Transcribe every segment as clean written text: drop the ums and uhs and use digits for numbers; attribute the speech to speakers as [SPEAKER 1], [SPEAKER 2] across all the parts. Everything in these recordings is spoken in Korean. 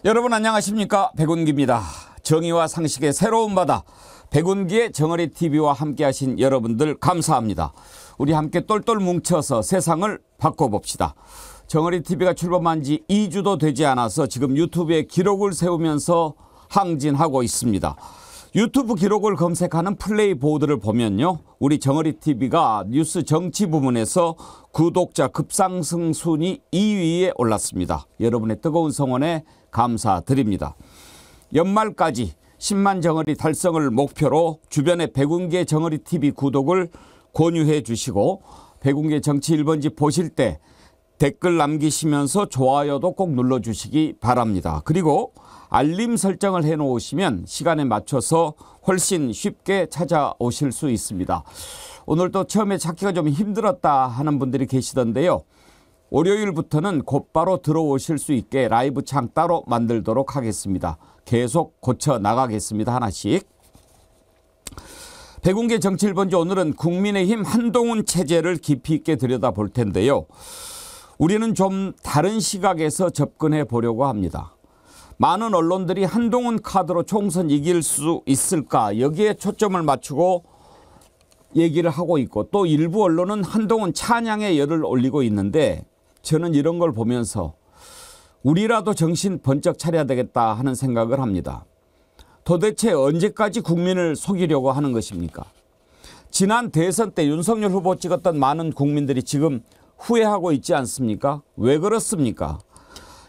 [SPEAKER 1] 여러분 안녕하십니까? 백운기입니다. 정의와 상식의 새로운 바다 백운기의 정어리TV와 함께하신 여러분들 감사합니다. 우리 함께 똘똘 뭉쳐서 세상을 바꿔봅시다. 정어리TV가 출범한 지 2주도 되지 않아서 지금 유튜브에 기록을 세우면서 항진하고 있습니다. 유튜브 기록을 검색하는 플레이 보드를 보면요, 우리 정어리TV가 뉴스 정치 부문에서 구독자 급상승 순위 2위에 올랐습니다. 여러분의 뜨거운 성원에 감사드립니다. 연말까지 10만 정어리 달성을 목표로 주변에 백운기의 정어리TV 구독을 권유해 주시고, 백운기의 정치 1번지 보실 때 댓글 남기시면서 좋아요도 꼭 눌러주시기 바랍니다. 그리고 알림 설정을 해 놓으시면 시간에 맞춰서 훨씬 쉽게 찾아오실 수 있습니다. 오늘도 처음에 찾기가 좀 힘들었다 하는 분들이 계시던데요, 월요일부터는 곧바로 들어오실 수 있게 라이브 창 따로 만들도록 하겠습니다. 계속 고쳐 나가겠습니다. 하나씩. 백운기 정치 1번지 오늘은 국민의힘 한동훈 체제를 깊이 있게 들여다볼 텐데요, 우리는 좀 다른 시각에서 접근해 보려고 합니다. 많은 언론들이 한동훈 카드로 총선 이길 수 있을까, 여기에 초점을 맞추고 얘기를 하고 있고, 또 일부 언론은 한동훈 찬양에 열을 올리고 있는데, 저는 이런 걸 보면서 우리라도 정신 번쩍 차려야 되겠다 하는 생각을 합니다. 도대체 언제까지 국민을 속이려고 하는 것입니까? 지난 대선 때 윤석열 후보 찍었던 많은 국민들이 지금 후회하고 있지 않습니까? 왜 그렇습니까?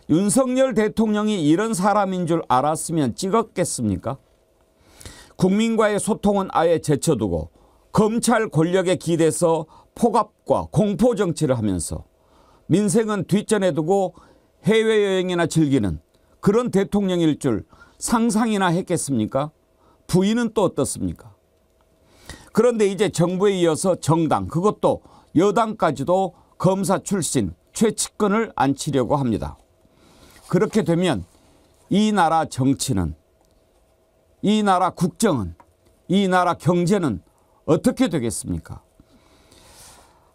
[SPEAKER 1] 윤석열 대통령이 이런 사람인 줄 알았으면 찍었겠습니까? 국민과의 소통은 아예 제쳐두고 검찰 권력에 기대서 폭압과 공포 정치를 하면서 민생은 뒷전에 두고 해외여행이나 즐기는 그런 대통령일 줄 상상이나 했겠습니까? 부인은 또 어떻습니까? 그런데 이제 정부에 이어서 정당, 그것도 여당까지도 검사 출신 최측근을 앉히려고 합니다. 그렇게 되면 이 나라 정치는, 이 나라 국정은, 이 나라 경제는 어떻게 되겠습니까?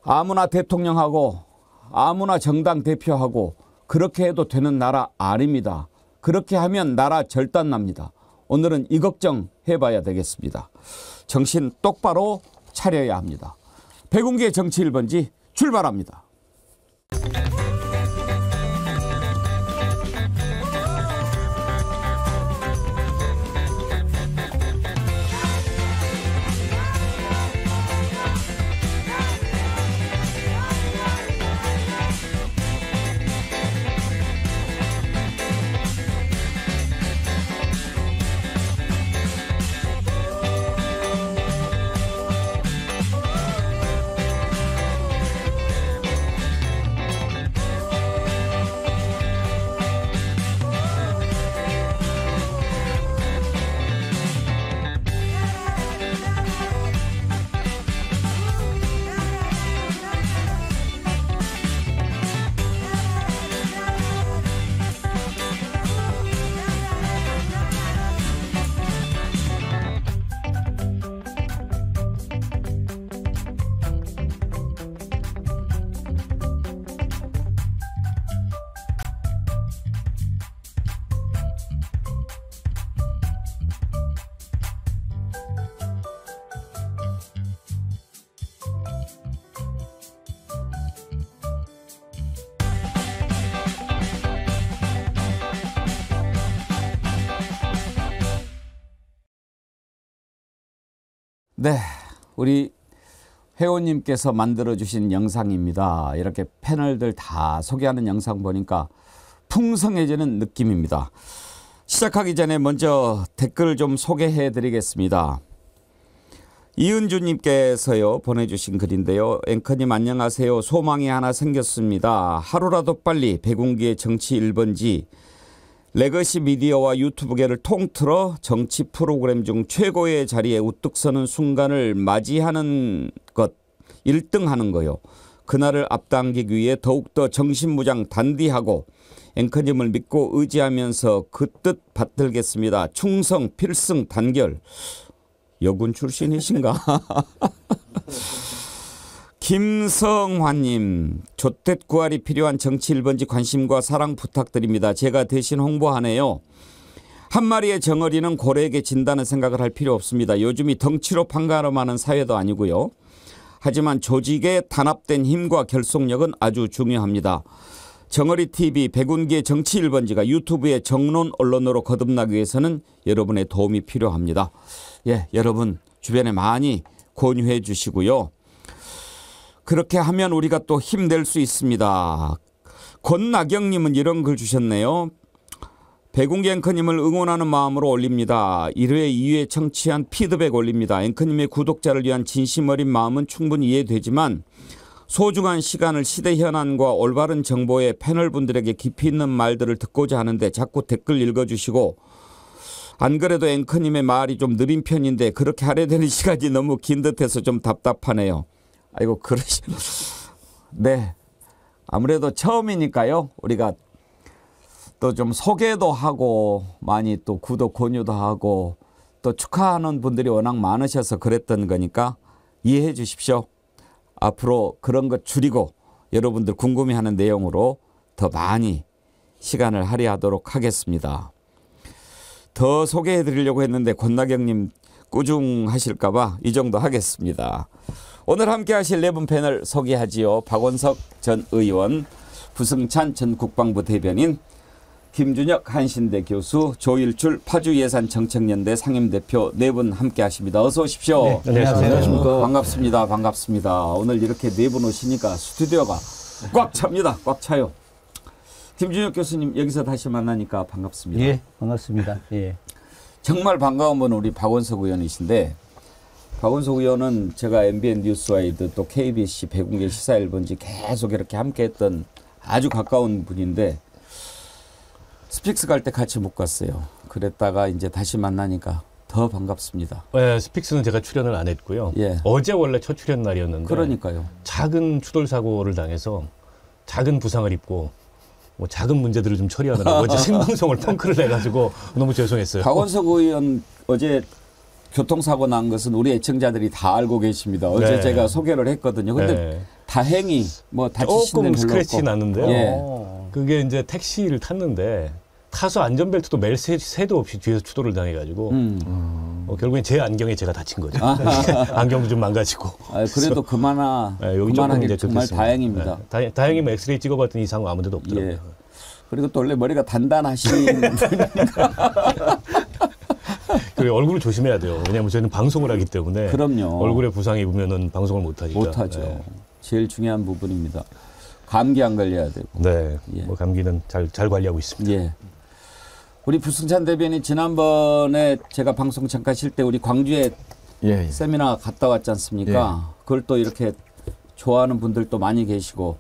[SPEAKER 1] 아무나 대통령하고 아무나 정당 대표하고 그렇게 해도 되는 나라 아닙니다. 그렇게 하면 나라 절단납니다. 오늘은 이 걱정 해봐야 되겠습니다. 정신 똑바로 차려야 합니다. 백운기의 정치 1번지 출발합니다. 네, 우리 회원님께서 만들어주신 영상입니다. 이렇게 패널들 다 소개하는 영상 보니까 풍성해지는 느낌입니다. 시작하기 전에 먼저 댓글 좀 소개해 드리겠습니다. 이은주님께서요 보내주신 글인데요. 앵커님 안녕하세요. 소망이 하나 생겼습니다. 하루라도 빨리 백운기의 정치 1번지 레거시 미디어와 유튜브계를 통틀어 정치 프로그램 중 최고의 자리에 우뚝 서는 순간을 맞이하는 것, 1등 하는 거요. 그날을 앞당기기 위해 더욱더 정신무장 단디하고 앵커님을 믿고 의지하면서 그 뜻 받들겠습니다. 충성, 필승, 단결. 여군 출신이신가? 김성환님, 조태구알이 필요한 정치 1번지 관심과 사랑 부탁드립니다. 제가 대신 홍보하네요. 한 마리의 정어리는 고래에게 진다는 생각을 할 필요 없습니다. 요즘이 덩치로 판가름하는 사회도 아니고요. 하지만 조직에 단합된 힘과 결속력은 아주 중요합니다. 정어리TV 백운기의 정치 1번지가 유튜브의 정론 언론으로 거듭나기 위해서는 여러분의 도움이 필요합니다. 예, 여러분 주변에 많이 권유해 주시고요. 그렇게 하면 우리가 또 힘낼 수 있습니다. 권나경님은 이런 글 주셨네요. 백운기 앵커님을 응원하는 마음으로 올립니다. 1회, 2회 청취한 피드백 올립니다. 앵커님의 구독자를 위한 진심 어린 마음은 충분히 이해되지만 소중한 시간을 시대 현안과 올바른 정보에 패널분들에게 깊이 있는 말들을 듣고자 하는데 자꾸 댓글 읽어주시고 안 그래도 앵커님의 말이 좀 느린 편인데 그렇게 하려 되는 시간이 너무 긴 듯해서 좀 답답하네요. 아이고 네, 아무래도 처음이니까요. 우리가 또 좀 소개도 하고 많이 또 구독 권유도 하고 또 축하하는 분들이 워낙 많으셔서 그랬던 거니까 이해해 주십시오. 앞으로 그런 것 줄이고 여러분들 궁금해하는 내용으로 더 많이 시간을 할애하도록 하겠습니다. 더 소개해 드리려고 했는데 권나경님 꾸중하실까 봐 이 정도 하겠습니다. 오늘 함께 하실 네 분 패널 소개하지요. 박원석 전 의원, 부승찬 전 국방부 대변인, 김준혁 한신대 교수, 조일출 파주예산정책연대 상임대표 네 분 함께 하십니다. 어서 오십시오.
[SPEAKER 2] 네, 안녕하십니까.
[SPEAKER 1] 반갑습니다. 반갑습니다. 오늘 이렇게 네 분 오시니까 스튜디오가 꽉 찹니다. 꽉 차요. 김준혁 교수님 여기서 다시 만나니까 반갑습니다.
[SPEAKER 2] 예, 반갑습니다. 예.
[SPEAKER 1] 정말 반가운 분은 우리 박원석 의원이신데 박원석 의원은 제가 MBN 뉴스와이드 또 KBC 백운기 시사 1번지 계속 이렇게 함께했던 아주 가까운 분인데 스픽스 갈 때 같이 못 갔어요. 그랬다가 이제 다시 만나니까 더 반갑습니다.
[SPEAKER 3] 네, 스픽스는 제가 출연을 안 했고요.
[SPEAKER 1] 예.
[SPEAKER 3] 어제 원래 첫 출연 날이었는데
[SPEAKER 1] 그러니까요.
[SPEAKER 3] 작은 추돌 사고를 당해서 작은 부상을 입고 뭐 작은 문제들을 좀 처리하느라고 어제 생방송을 펑크를 내가지고 너무 죄송했어요.
[SPEAKER 1] 박원석 의원 어제 교통사고 난 것은 우리 애청자들이 다 알고 계십니다. 어제
[SPEAKER 3] 네.
[SPEAKER 1] 제가 소개를 했거든요. 근데
[SPEAKER 3] 네.
[SPEAKER 1] 다행히 뭐 다치신
[SPEAKER 3] 조금
[SPEAKER 1] 데는 별로
[SPEAKER 3] 스크래치
[SPEAKER 1] 없고.
[SPEAKER 3] 났는데요.
[SPEAKER 1] 예.
[SPEAKER 3] 그게 이제 택시를 탔는데 타서 안전벨트도 멜 새도 없이 뒤에서 추돌을 당해가지고 결국엔 제 안경에 제가 다친 거죠. 안경도 좀 망가지고.
[SPEAKER 1] 그래도
[SPEAKER 3] 네, 여기 조금
[SPEAKER 1] 그만하길
[SPEAKER 3] 이제
[SPEAKER 1] 정말
[SPEAKER 3] 급했습니다.
[SPEAKER 1] 다행입니다.
[SPEAKER 3] 네, 다행히 뭐 엑스레이 찍어봤더니 이상 아무 데도 없더라고요.
[SPEAKER 1] 예. 그리고 또 원래 머리가 단단하신
[SPEAKER 3] 그리고 얼굴을 조심해야 돼요. 왜냐하면 저희는 방송을 하기 때문에
[SPEAKER 1] 그럼요.
[SPEAKER 3] 얼굴에 부상이 입으면은 방송을 못 하니까.
[SPEAKER 1] 못하죠.
[SPEAKER 3] 네.
[SPEAKER 1] 제일 중요한 부분입니다. 감기 안 걸려야 되고.
[SPEAKER 3] 네.
[SPEAKER 1] 예.
[SPEAKER 3] 뭐 감기는 잘 관리하고 있습니다.
[SPEAKER 1] 예. 우리 부승찬 대변인 지난번에 제가 방송 잠깐 쉴 때 우리 광주에
[SPEAKER 4] 예.
[SPEAKER 1] 세미나 갔다 왔지 않습니까? 그걸 또 이렇게 좋아하는 분들도 많이 계시고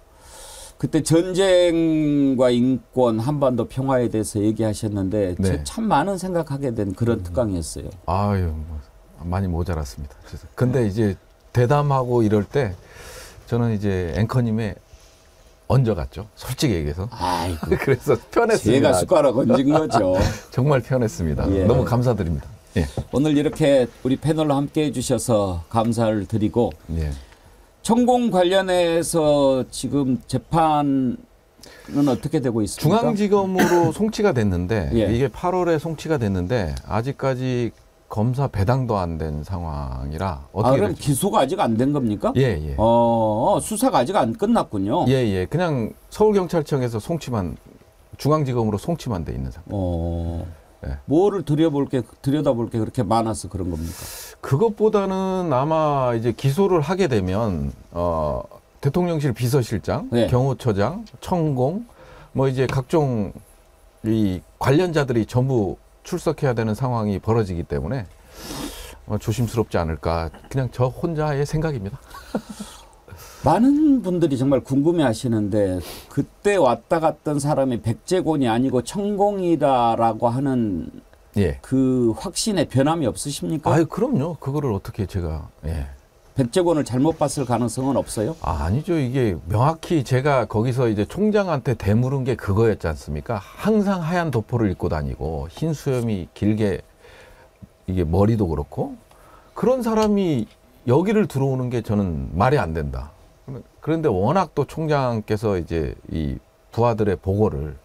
[SPEAKER 1] 그때 전쟁과 인권, 한반도 평화에 대해서 얘기하셨는데
[SPEAKER 4] 네.
[SPEAKER 1] 참 많은 생각하게 된 그런 특강이었어요.
[SPEAKER 4] 아유, 뭐, 많이 모자랐습니다. 그래서 근데 이제 대담하고 이럴 때 저는 이제 앵커님의 얹어갔죠. 솔직히 얘기해서.
[SPEAKER 1] 아이고.
[SPEAKER 4] 그래서 편했습니다.
[SPEAKER 1] 제가 숟가락 얹은 거죠.
[SPEAKER 4] 정말 편했습니다.
[SPEAKER 1] 예.
[SPEAKER 4] 너무 감사드립니다. 예.
[SPEAKER 1] 오늘 이렇게 우리 패널로 함께 해주셔서 감사를 드리고
[SPEAKER 4] 예.
[SPEAKER 1] 천공 관련해서 지금 재판은 어떻게 되고 있습니까?
[SPEAKER 4] 중앙지검으로 송치가 됐는데
[SPEAKER 1] 예.
[SPEAKER 4] 이게 8월에 송치가 됐는데 아직까지 검사 배당도 안 된 상황이라 어떻게
[SPEAKER 1] 그럼
[SPEAKER 4] 될지.
[SPEAKER 1] 기소가 아직 안 된 겁니까?
[SPEAKER 4] 예, 예.
[SPEAKER 1] 수사가 아직 안 끝났군요.
[SPEAKER 4] 예, 예. 그냥 서울경찰청에서 송치만 중앙지검으로 송치만 돼 있는 상태. 예.
[SPEAKER 1] 뭐를 들여다볼 게 그렇게 많아서 그런 겁니까?
[SPEAKER 4] 그것보다는 아마 이제 기소를 하게 되면 대통령실 비서실장,
[SPEAKER 1] 네.
[SPEAKER 4] 경호처장, 천공 뭐 이제 각종 이 관련자들이 전부 출석해야 되는 상황이 벌어지기 때문에 조심스럽지 않을까. 그냥 저 혼자의 생각입니다.
[SPEAKER 1] 많은 분들이 정말 궁금해하시는데 그때 왔다 갔던 사람이 백제곤이 아니고 천공이다라고 하는
[SPEAKER 4] 예.
[SPEAKER 1] 그 확신에 변함이 없으십니까?
[SPEAKER 4] 아유, 그럼요. 그거를 어떻게 제가 예.
[SPEAKER 1] 백제곤을 잘못 봤을 가능성은 없어요?
[SPEAKER 4] 아니죠. 이게 명확히 제가 거기서 이제 총장한테 되물은 게 그거였지 않습니까? 항상 하얀 도포를 입고 다니고 흰 수염이 길게 이게 머리도 그렇고 그런 사람이 여기를 들어오는 게 저는 말이 안 된다. 그런데 워낙 또 총장께서 이제 이 부하들의 보고를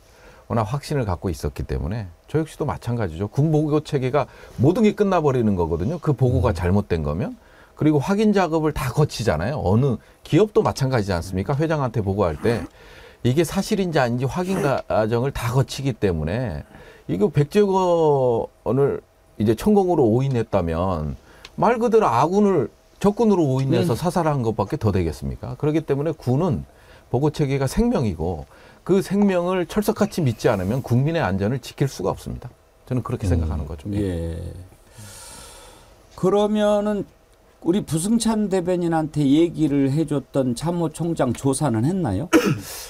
[SPEAKER 4] 워낙 확신을 갖고 있었기 때문에 저 역시도 마찬가지죠. 군 보고 체계가 모든 게 끝나버리는 거거든요. 그 보고가 잘못된 거면. 그리고 확인 작업을 다 거치잖아요. 어느 기업도 마찬가지지 않습니까? 회장한테 보고할 때 이게 사실인지 아닌지 확인 과정을 다 거치기 때문에 이거 100조 원을 이제 천공으로 오인했다면 말 그대로 아군을 적군으로 오인해서 사살한 것밖에 더 되겠습니까? 그렇기 때문에 군은 보고 체계가 생명이고 그 생명을 철석같이 믿지 않으면 국민의 안전을 지킬 수가 없습니다. 저는 그렇게 생각하는 거죠.
[SPEAKER 1] 예. 그러면은 우리 부승찬 대변인한테 얘기를 해줬던 참모총장 조사는 했나요?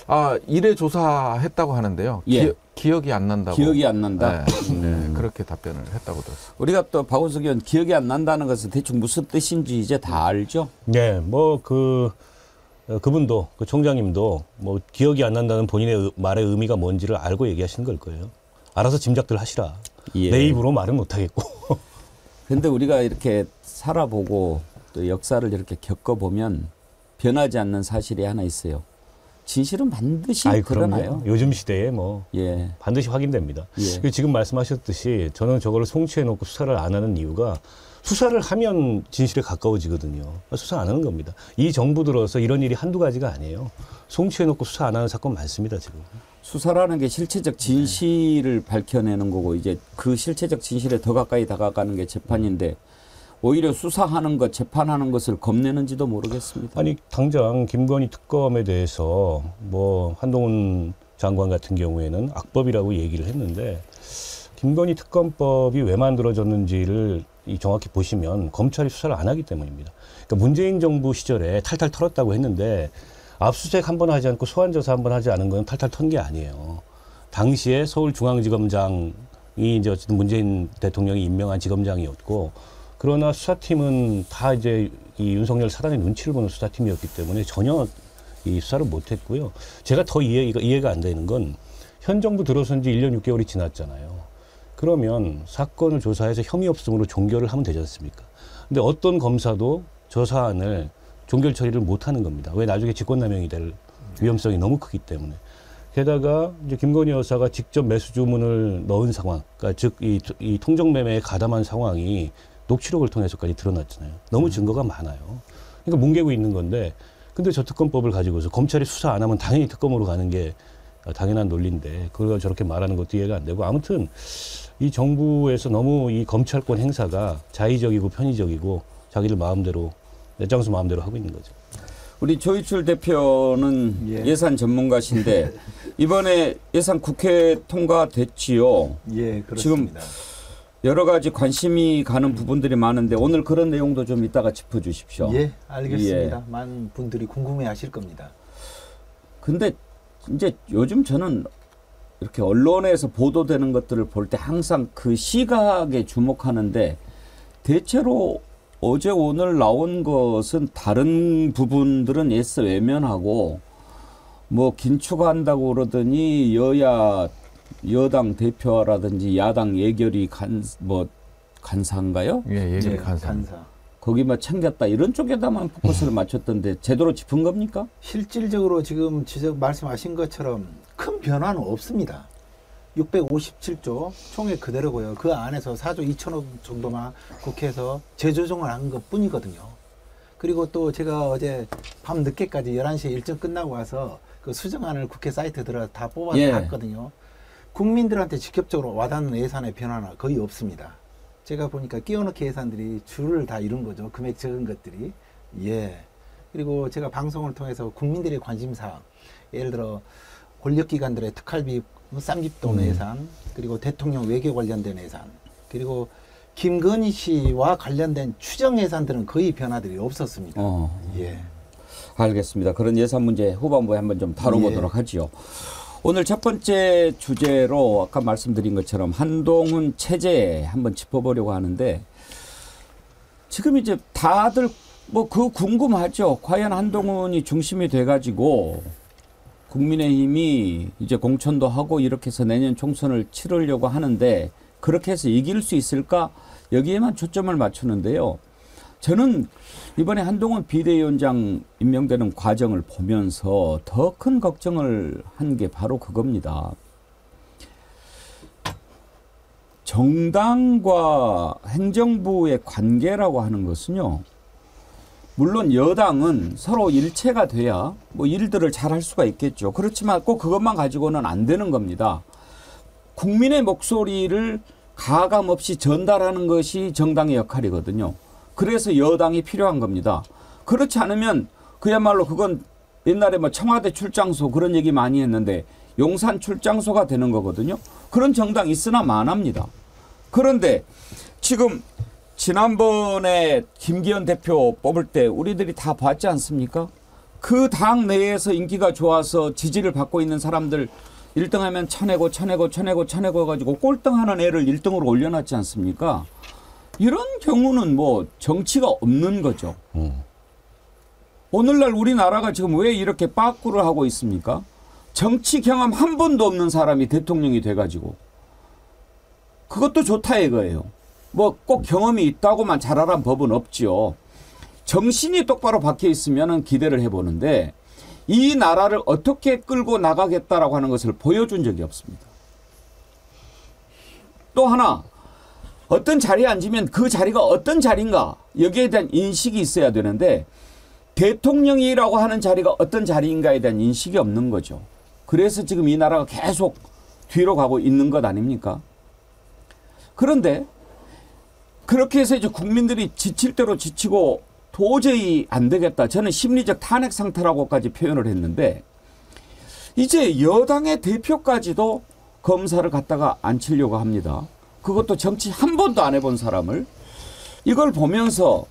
[SPEAKER 4] 아, 이래 조사했다고 하는데요.
[SPEAKER 1] 예.
[SPEAKER 4] 기억이 안 난다고.
[SPEAKER 1] 기억이 안 난다.
[SPEAKER 4] 네, 그렇게 답변을 했다고 들었어요.
[SPEAKER 1] 우리가 또 박원석 의원 기억이 안 난다는 것은 대충 무슨 뜻인지 이제 다 알죠?
[SPEAKER 3] 네, 그분도 그 총장님도 뭐 기억이 안 난다는 본인의 말의 의미가 뭔지를 알고 얘기하시는 걸 거예요. 알아서 짐작들 하시라.
[SPEAKER 1] 예.
[SPEAKER 3] 내 입으로 말은 못 하겠고.
[SPEAKER 1] 근데 우리가 이렇게 살아보고 또 역사를 이렇게 겪어보면 변하지 않는 사실이 하나 있어요. 진실은 반드시 드러나요.
[SPEAKER 3] 요즘 시대에 뭐
[SPEAKER 1] 예.
[SPEAKER 3] 반드시 확인됩니다.
[SPEAKER 1] 예.
[SPEAKER 3] 그리고 지금 말씀하셨듯이 저는 저거를 송치해놓고 수사를 안 하는 이유가 수사를 하면 진실에 가까워지거든요. 수사 안 하는 겁니다. 이 정부 들어서 이런 일이 한두 가지가 아니에요. 송치해놓고 수사 안 하는 사건 많습니다, 지금.
[SPEAKER 1] 수사라는 게 실체적 진실을 밝혀내는 거고 이제 그 실체적 진실에 더 가까이 다가가는 게 재판인데 오히려 수사하는 것, 재판하는 것을 겁내는지도 모르겠습니다.
[SPEAKER 3] 아니 당장 김건희 특검에 대해서 뭐 한동훈 장관 같은 경우에는 악법이라고 얘기를 했는데 김건희 특검법이 왜 만들어졌는지를 정확히 보시면 검찰이 수사를 안 하기 때문입니다. 그러니까 문재인 정부 시절에 탈탈 털었다고 했는데 압수수색 한 번 하지 않고 소환조사 한 번 하지 않은 건 탈탈 턴 게 아니에요. 당시에 서울중앙지검장이 이제 어쨌든 문재인 대통령이 임명한 지검장이었고 그러나 수사팀은 다 이제 이 윤석열 사단의 눈치를 보는 수사팀이었기 때문에 전혀 이 수사를 못했고요. 제가 더 이해가 안 되는 건 현 정부 들어선 지 1년 6개월이 지났잖아요. 그러면 사건을 조사해서 혐의 없음으로 종결을 하면 되지 않습니까? 근데 어떤 검사도 저 사안을 종결 처리를 못하는 겁니다. 왜 나중에 직권남용이 될 위험성이 너무 크기 때문에. 게다가 이제 김건희 여사가 직접 매수 주문을 넣은 상황, 그러니까 즉 이 통정매매에 가담한 상황이 녹취록을 통해서까지 드러났잖아요. 너무 증거가 많아요. 그러니까 뭉개고 있는 건데, 근데 저 특검법을 가지고서 검찰이 수사 안 하면 당연히 특검으로 가는 게 당연한 논리인데, 그걸 저렇게 말하는 것도 이해가 안 되고, 아무튼 이 정부에서 너무 이 검찰권 행사가 자의적이고 편의적이고 자기들 마음대로, 내장수 마음대로 하고 있는 거죠.
[SPEAKER 1] 우리 조희출 대표는 예산 전문가신데 이번에 예산 국회 통과됐지요.
[SPEAKER 5] 예, 그렇습니다.
[SPEAKER 1] 지금 여러 가지 관심이 가는 부분들이 많은데 오늘 그런 내용도 좀 이따가 짚어주십시오.
[SPEAKER 5] 예, 알겠습니다. 많은 분들이 궁금해하실 겁니다.
[SPEAKER 1] 근데 이제 요즘 저는 이렇게 언론에서 보도되는 것들을 볼 때 항상 그 시각에 주목하는데 대체로 어제 오늘 나온 것은 다른 부분들은 애써 외면하고 뭐 긴축한다고 그러더니 여당 대표라든지 야당 예결위 간사인가요?
[SPEAKER 4] 예, 예결위
[SPEAKER 5] 예,
[SPEAKER 4] 간사.
[SPEAKER 1] 거기 뭐 챙겼다 이런 쪽에다만 포커스를 맞췄던데 제대로 짚은 겁니까?
[SPEAKER 5] 실질적으로 지금 말씀하신 것처럼 큰 변화는 없습니다. 657조 총액 그대로고요. 그 안에서 4조 2천억 정도만 국회에서 재조정을 한 것뿐이거든요. 그리고 또 제가 어제 밤 늦게까지 11시에 일정 끝나고 와서 그 수정안을 국회 사이트에 들어가서 다 뽑아서 봤거든요. 국민들한테 직접적으로 와닿는 예산의 변화는 거의 없습니다. 제가 보니까 끼워넣기 예산들이 줄을 다 이룬 거죠. 금액 적은 것들이. 예. 그리고 제가 방송을 통해서 국민들의 관심사항, 예를 들어 권력기관들의 특활비 쌈짓돈 예산, 그리고 대통령 외교 관련된 예산, 그리고 김건희 씨와 관련된 추정 예산들은 거의 변화들이 없었습니다. 예.
[SPEAKER 1] 알겠습니다. 그런 예산 문제 후반부에 한번 좀 다뤄보도록 하지요. 오늘 첫 번째 주제로 아까 말씀드린 것처럼 한동훈 체제 한번 짚어보려고 하는데 지금 이제 다들 뭐 그거 궁금하죠. 과연 한동훈이 중심이 돼가지고 국민의힘이 이제 공천도 하고 이렇게 해서 내년 총선을 치르려고 하는데 그렇게 해서 이길 수 있을까? 여기에만 초점을 맞추는데요. 저는 이번에 한동훈 비대위원장 임명되는 과정을 보면서 더 큰 걱정을 한 게 바로 그겁니다. 정당과 행정부의 관계라고 하는 것은요. 물론 여당은 서로 일체가 돼야 뭐 일들을 잘 할 수가 있겠죠. 그렇지만 꼭 그것만 가지고는 안 되는 겁니다. 국민의 목소리를 가감 없이 전달하는 것이 정당의 역할이거든요. 그래서 여당이 필요한 겁니다. 그렇지 않으면 그야말로 그건 옛날에 뭐 청와대 출장소 그런 얘기 많이 했는데 용산 출장소가 되는 거거든요. 그런 정당 있으나 마나입니다. 그런데 지금 지난번에 김기현 대표 뽑을 때 우리들이 다 봤지 않습니까? 그 당 내에서 인기가 좋아서 지지를 받고 있는 사람들 1등 하면 쳐내고 해가지고 꼴등하는 애를 1등으로 올려놨지 않습니까? 이런 경우는 뭐 정치가 없는 거죠. 오늘날 우리나라가 지금 왜 이렇게 빠꾸를 하고 있습니까? 정치 경험 한 번도 없는 사람이 대통령이 돼가지고 그것도 좋다 이거예요. 뭐 꼭 경험이 있다고만 잘하란 법은 없지요. 정신이 똑바로 박혀 있으면 기대를 해보는데 이 나라를 어떻게 끌고 나가겠다라고 하는 것을 보여준 적이 없습니다. 또 하나 어떤 자리에 앉으면 그 자리가 어떤 자리인가 여기에 대한 인식이 있어야 되는데 대통령이라고 하는 자리가 어떤 자리인가에 대한 인식이 없는 거죠. 그래서 지금 이 나라가 계속 뒤로 가고 있는 것 아닙니까? 그런데 그렇게 해서 이제 국민들이 지칠 대로 지치고 도저히 안 되겠다. 저는 심리적 탄핵 상태라고까지 표현을 했는데 이제 여당의 대표까지도 검사를 갖다가 앉히려고 합니다. 그것도 정치 한 번도 안 해본 사람을. 이걸 보면서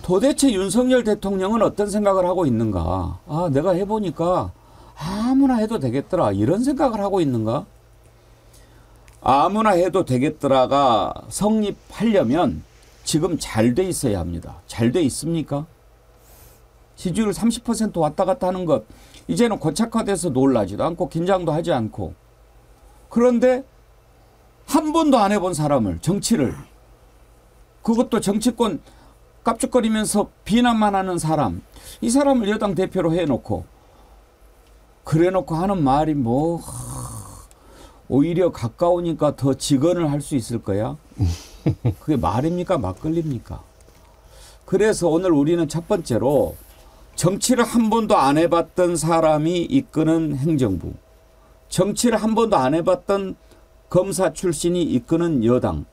[SPEAKER 1] 도대체 윤석열 대통령은 어떤 생각을 하고 있는가. 아, 내가 해보니까 아무나 해도 되겠더라. 이런 생각을 하고 있는가. 아무나 해도 되겠더라가 성립하려면 지금 잘 돼 있어야 합니다. 잘 돼 있습니까? 지지율 30% 왔다 갔다 하는 것 이제는 고착화돼서 놀라지도 않고 긴장도 하지 않고 그런데 한 번도 안 해본 사람을 정치를 그것도 정치권 깝죽거리면서 비난만 하는 사람 이 사람을 여당 대표로 해놓고 그래놓고 하는 말이 뭐 오히려 가까우니까 더 직언을 할 수 있을 거야. 그게 말입니까? 막걸리입니까? 그래서 오늘 우리는 첫 번째로 정치를 한 번도 안 해봤던 사람이 이끄는 행정부, 정치를 한 번도 안 해봤던 검사 출신이 이끄는 여당,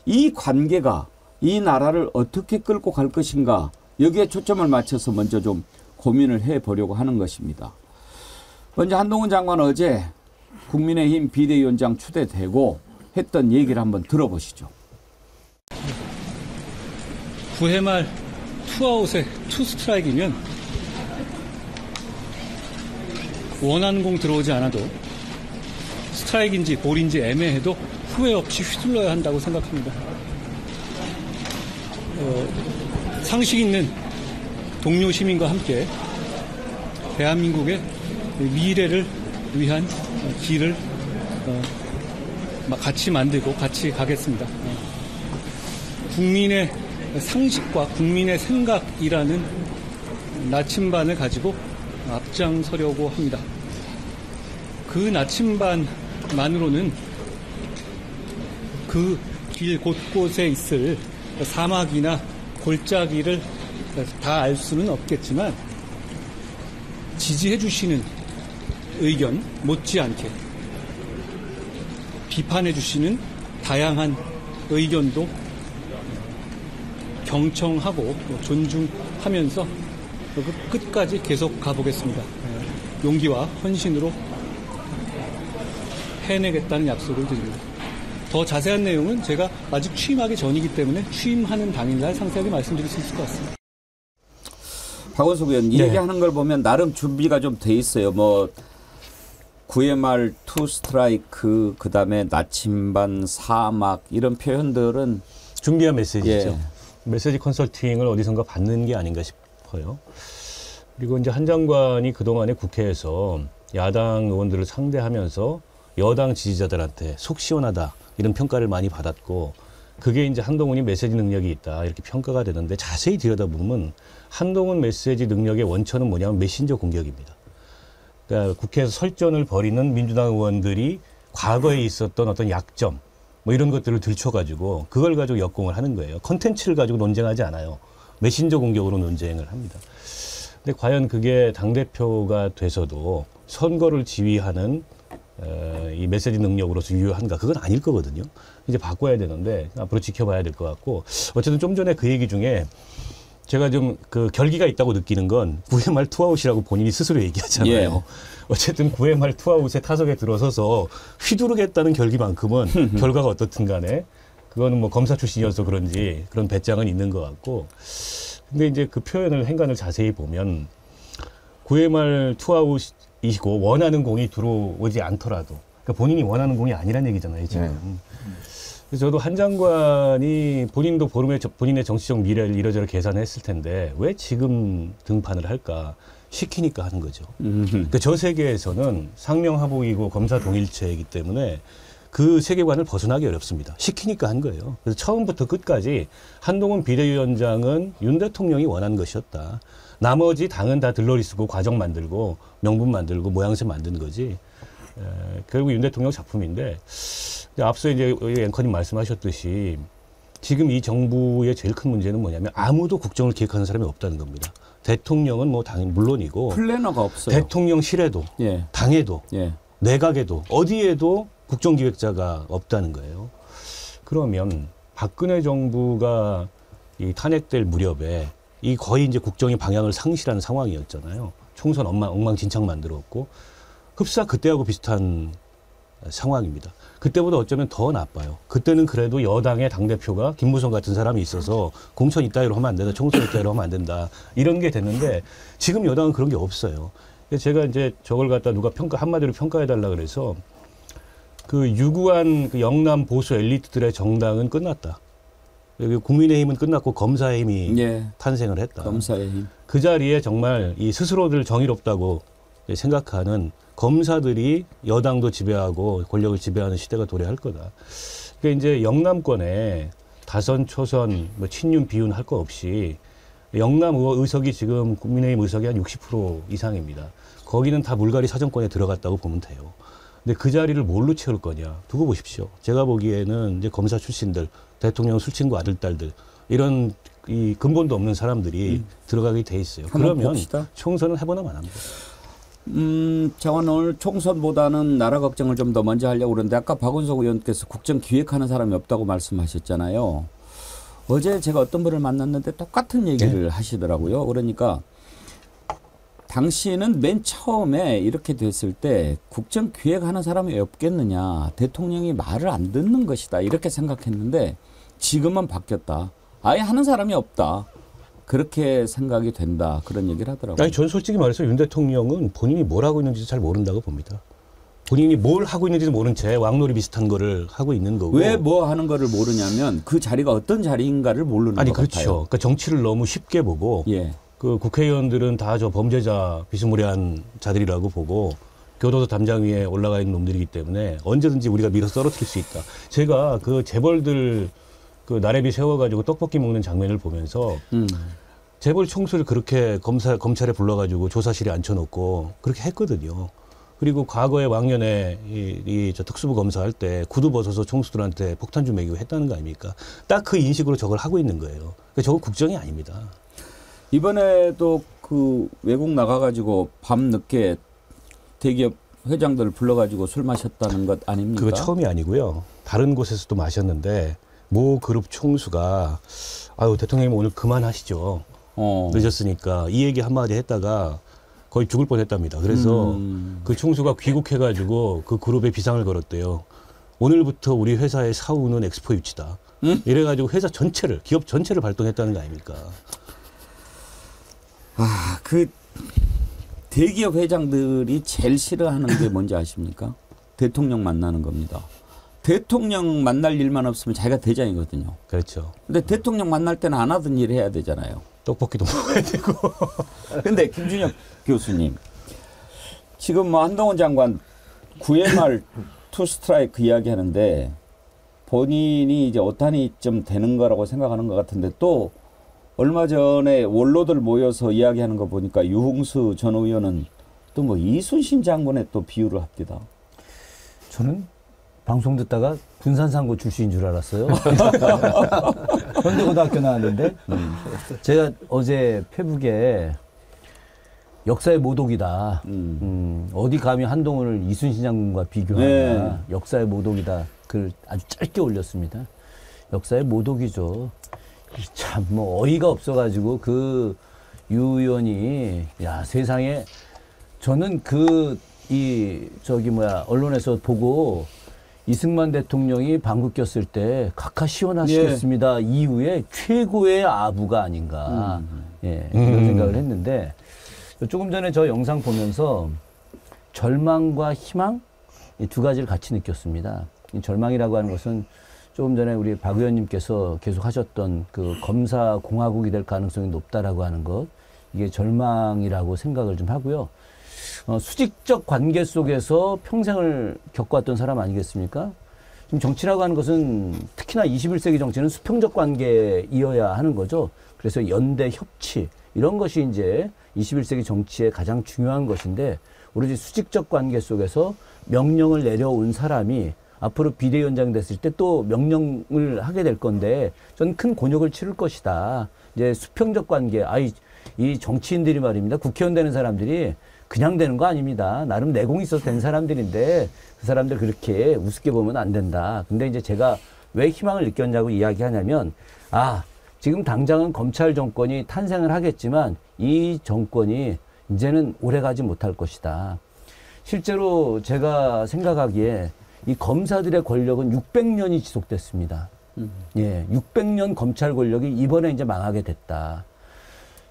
[SPEAKER 1] 이 관계가 이 나라를 어떻게 끌고 갈 것인가 여기에 초점을 맞춰서 먼저 좀 고민을 해보려고 하는 것입니다. 먼저 한동훈 장관 어제 국민의힘 비대위원장 추대되고 했던 얘기를 한번 들어보시죠.
[SPEAKER 6] 9회 말 투아웃에 투스트라이크면 원하는 공 들어오지 않아도 스트라이크인지 볼인지 애매해도 후회 없이 휘둘러야 한다고 생각합니다. 상식 있는 동료 시민과 함께 대한민국의 미래를 위한 길을 같이 만들고 같이 가겠습니다. 국민의 상식과 국민의 생각이라는 나침반을 가지고 앞장서려고 합니다. 그 나침반만으로는 그 길 곳곳에 있을 사막이나 골짜기를 다 알 수는 없겠지만 지지해 주시는 의견 못지않게 비판해 주시는 다양한 의견도 경청하고 존중하면서 끝까지 계속 가보겠습니다. 용기와 헌신으로 해내겠다는 약속을 드립니다. 더 자세한 내용은 제가 아직 취임하기 전이기 때문에 취임하는 당일날 상세하게 말씀드릴 수 있을 것 같습니다.
[SPEAKER 1] 박원석 의원, 이 얘기하는 걸 보면 나름 준비가 좀 돼 있어요. 뭐 9회 말 투 스트라이크, 그다음에 나침반, 사막 이런 표현들은
[SPEAKER 3] 준비한 메시지죠.
[SPEAKER 1] 예.
[SPEAKER 3] 메시지 컨설팅을 어디선가 받는 게 아닌가 싶어요. 그리고 이제 한 장관이 그동안에 국회에서 야당 의원들을 상대하면서 여당 지지자들한테 속 시원하다 이런 평가를 많이 받았고 그게 이제 한동훈이 메시지 능력이 있다 이렇게 평가가 되는데 자세히 들여다보면 한동훈 메시지 능력의 원천은 뭐냐면 메신저 공격입니다. 그러니까 국회에서 설전을 벌이는 민주당 의원들이 과거에 있었던 어떤 약점 뭐 이런 것들을 들춰가지고 그걸 가지고 역공을 하는 거예요. 컨텐츠를 가지고 논쟁하지 않아요. 메신저 공격으로 논쟁을 합니다. 근데 과연 그게 당대표가 돼서도 선거를 지휘하는 이 메시지 능력으로서 유효한가? 그건 아닐 거거든요. 이제 바꿔야 되는데 앞으로 지켜봐야 될 것 같고 어쨌든 좀 전에 그 얘기 중에 제가 좀 그 결기가 있다고 느끼는 건 9회 말 투아웃이라고 본인이 스스로 얘기하잖아요.
[SPEAKER 1] 예.
[SPEAKER 3] 어쨌든 9회 말 투아웃에 타석에 들어서서 휘두르겠다는 결기만큼은 결과가 어떻든 간에 그거는 뭐 검사 출신이어서 그런지 그런 배짱은 있는 것 같고 근데 이제 그 표현을 행간을 자세히 보면 9회 말 투아웃이고 원하는 공이 들어오지 않더라도 그러니까 본인이 원하는 공이 아니란 얘기잖아요 지금.
[SPEAKER 4] 네.
[SPEAKER 3] 그래서 저도 한 장관이 본인도 본인의 정치적 미래를 이러저러 계산했을 텐데 왜 지금 등판을 할까 시키니까 하는 거죠. 그러니까 저 세계에서는 상명하복이고 검사 동일체이기 때문에 그 세계관을 벗어나기 어렵습니다. 시키니까 한 거예요. 그래서 처음부터 끝까지 한동훈 비대위원장은 윤 대통령이 원하는 것이었다. 나머지 당은 다 들러리 쓰고 과정 만들고 명분 만들고 모양새 만든 거지. 결국 윤 대통령 작품인데 앞서 이제 앵커님 말씀하셨듯이 지금 이 정부의 제일 큰 문제는 뭐냐면 아무도 국정을 기획하는 사람이 없다는 겁니다. 대통령은 뭐 당연히 물론이고
[SPEAKER 1] 플래너가 없어요.
[SPEAKER 3] 대통령실에도
[SPEAKER 1] 예.
[SPEAKER 3] 당에도
[SPEAKER 1] 예.
[SPEAKER 3] 내각에도 어디에도 국정기획자가 없다는 거예요. 그러면 박근혜 정부가 이 탄핵될 무렵에 이 거의 이제 국정의 방향을 상실하는 상황이었잖아요. 총선 엉망진창 만들었고 흡사 그때하고 비슷한 상황입니다. 그때보다 어쩌면 더 나빠요. 그때는 그래도 여당의 당대표가 김무성 같은 사람이 있어서 공천 이따위로 하면 안 된다. 총선 이따위로 하면 안 된다. 이런 게 됐는데 지금 여당은 그런 게 없어요. 제가 이제 저걸 갖다 누가 한마디로 평가해달라 그래서 그 유구한 그 영남 보수 엘리트들의 정당은 끝났다. 여기 국민의힘은 끝났고 검사의 힘이
[SPEAKER 1] 예.
[SPEAKER 3] 탄생을 했다.
[SPEAKER 1] 검사의 힘.
[SPEAKER 3] 그 자리에 정말 이 스스로들 정의롭다고 생각하는 검사들이 여당도 지배하고 권력을 지배하는 시대가 도래할 거다. 그러니까 이제 영남권에 다선, 초선, 뭐 친윤, 비윤 할 거 없이 영남 의석이 지금 국민의힘 의석이 한 60% 이상입니다. 거기는 다 물갈이 사정권에 들어갔다고 보면 돼요. 근데 그 자리를 뭘로 채울 거냐 두고 보십시오. 제가 보기에는 이제 검사 출신들, 대통령 술친구 아들, 딸들 이런 이 근본도 없는 사람들이 들어가게 돼 있어요. 그러면
[SPEAKER 1] 봅시다.
[SPEAKER 3] 총선은 해보나 마나입니다.
[SPEAKER 1] 저는 오늘 총선보다는 나라 걱정을 좀 더 먼저 하려고 그러는데 아까 박원석 의원께서 국정 기획하는 사람이 없다고 말씀하셨잖아요. 어제 제가 어떤 분을 만났는데 똑같은 얘기를 하시더라고요. 그러니까 당시에는 맨 처음에 이렇게 됐을 때 국정 기획하는 사람이 없겠느냐. 대통령이 말을 안 듣는 것이다. 이렇게 생각했는데 지금은 바뀌었다. 아예 하는 사람이 없다. 그렇게 생각이 된다. 그런 얘기를 하더라고요.
[SPEAKER 3] 아니, 전 솔직히 말해서 윤 대통령은 본인이 뭘 하고 있는지 잘 모른다고 봅니다. 본인이 뭘 하고 있는지도 모른 채 왕놀이 비슷한 거를 하고 있는 거고.
[SPEAKER 1] 왜 뭐 하는 거를 모르냐면 그 자리가 어떤 자리인가를 모르는
[SPEAKER 3] 아니,
[SPEAKER 1] 것
[SPEAKER 3] 그렇죠.
[SPEAKER 1] 같아요.
[SPEAKER 3] 그러니까 정치를 너무 쉽게 보고
[SPEAKER 1] 예.
[SPEAKER 3] 그 국회의원들은 다 저 범죄자 비스무리한 자들이라고 보고 교도소 담장 위에 올라가 있는 놈들이기 때문에 언제든지 우리가 밀어서 떨어뜨릴 수 있다. 제가 그 재벌들 그 나래비 세워가지고 떡볶이 먹는 장면을 보면서 재벌 총수를 그렇게 검찰에 불러가지고 조사실에 앉혀놓고 그렇게 했거든요. 그리고 과거에 왕년에 저 특수부 검사할 때 구두 벗어서 총수들한테 폭탄 좀 먹이고 했다는 거 아닙니까? 딱 그 인식으로 저걸 하고 있는 거예요. 그러니까 저거 국정이 아닙니다.
[SPEAKER 1] 이번에도 그 외국 나가가지고 밤 늦게 대기업 회장들을 불러가지고 술 마셨다는 것 아닙니까?
[SPEAKER 3] 그거 처음이 아니고요. 다른 곳에서도 마셨는데 모 그룹 총수가 아유 대통령님 오늘 그만하시죠. 늦었으니까 이 얘기 한마디 했다가 거의 죽을 뻔했답니다. 그래서 그 총수가 귀국해가지고 그 그룹에 비상을 걸었대요. 오늘부터 우리 회사의 사우는 엑스포 유치다. 이래가지고 회사 전체를 기업 전체를 발동했다는 거 아닙니까?
[SPEAKER 1] 그 대기업 회장들이 제일 싫어하는 게 뭔지 아십니까? 대통령 만나는 겁니다. 대통령 만날 일만 없으면 자기가 대장이거든요.
[SPEAKER 3] 그렇죠.
[SPEAKER 1] 근데 대통령 만날 때는 안 하던 일 해야 되잖아요.
[SPEAKER 3] 떡볶이도 먹어야 되고.
[SPEAKER 1] 근데 김준혁 교수님, 지금 뭐 한동훈 장관 9회 말 투 스트라이크 이야기 하는데 본인이 이제 오탄이 좀 되는 거라고 생각하는 것 같은데 또 얼마 전에 원로들 모여서 이야기하는 거 보니까 유흥수 전 의원은 또 뭐 이순신 장군의 또 비유를 합니다.
[SPEAKER 2] 저는 방송 듣다가 군산상고 출신인 줄 알았어요. 현대고등학교 나왔는데 제가 어제 페북에 역사의 모독이다. 어디 감히 한동훈을 이순신 장군과 비교하냐.
[SPEAKER 1] 네.
[SPEAKER 2] 역사의 모독이다. 글 아주 짧게 올렸습니다. 역사의 모독이죠. 참 뭐 어이가 없어가지고 그 유 의원이 야 세상에 저는 언론에서 보고 이승만 대통령이 방귀 꼈을 때 각하 시원하시겠습니다. 이후에 최고의 아부가 아닌가. 예, 그런 생각을 했는데 조금 전에 저 영상 보면서 절망과 희망 이 두 가지를 같이 느꼈습니다. 이 절망이라고 하는 것은 조금 전에 우리 박 의원님께서 계속 하셨던 그 검사 공화국이 될 가능성이 높다라고 하는 것 이게 절망이라고 생각을 좀 하고요. 수직적 관계 속에서 평생을 겪어왔던 사람 아니겠습니까? 지금 정치라고 하는 것은 특히나 21세기 정치는 수평적 관계이어야 하는 거죠. 그래서 연대, 협치 이런 것이 이제 21세기 정치의 가장 중요한 것인데 오로지 수직적 관계 속에서 명령을 내려온 사람이 앞으로 비대위원장 됐을 때 또 명령을 하게 될 건데 저는 큰 곤욕을 치를 것이다. 이제 수평적 관계, 이 정치인들이 말입니다. 국회의원 되는 사람들이 그냥 되는 거 아닙니다. 나름 내공이 있어서 된 사람들인데 그 사람들 그렇게 우습게 보면 안 된다. 근데 이제 제가 왜 희망을 느꼈냐고 이야기하냐면 지금 당장은 검찰 정권이 탄생을 하겠지만 이 정권이 이제는 오래가지 못할 것이다. 실제로 제가 생각하기에 이 검사들의 권력은 600년이 지속됐습니다. 예, 600년 검찰 권력이 이번에 이제 망하게 됐다.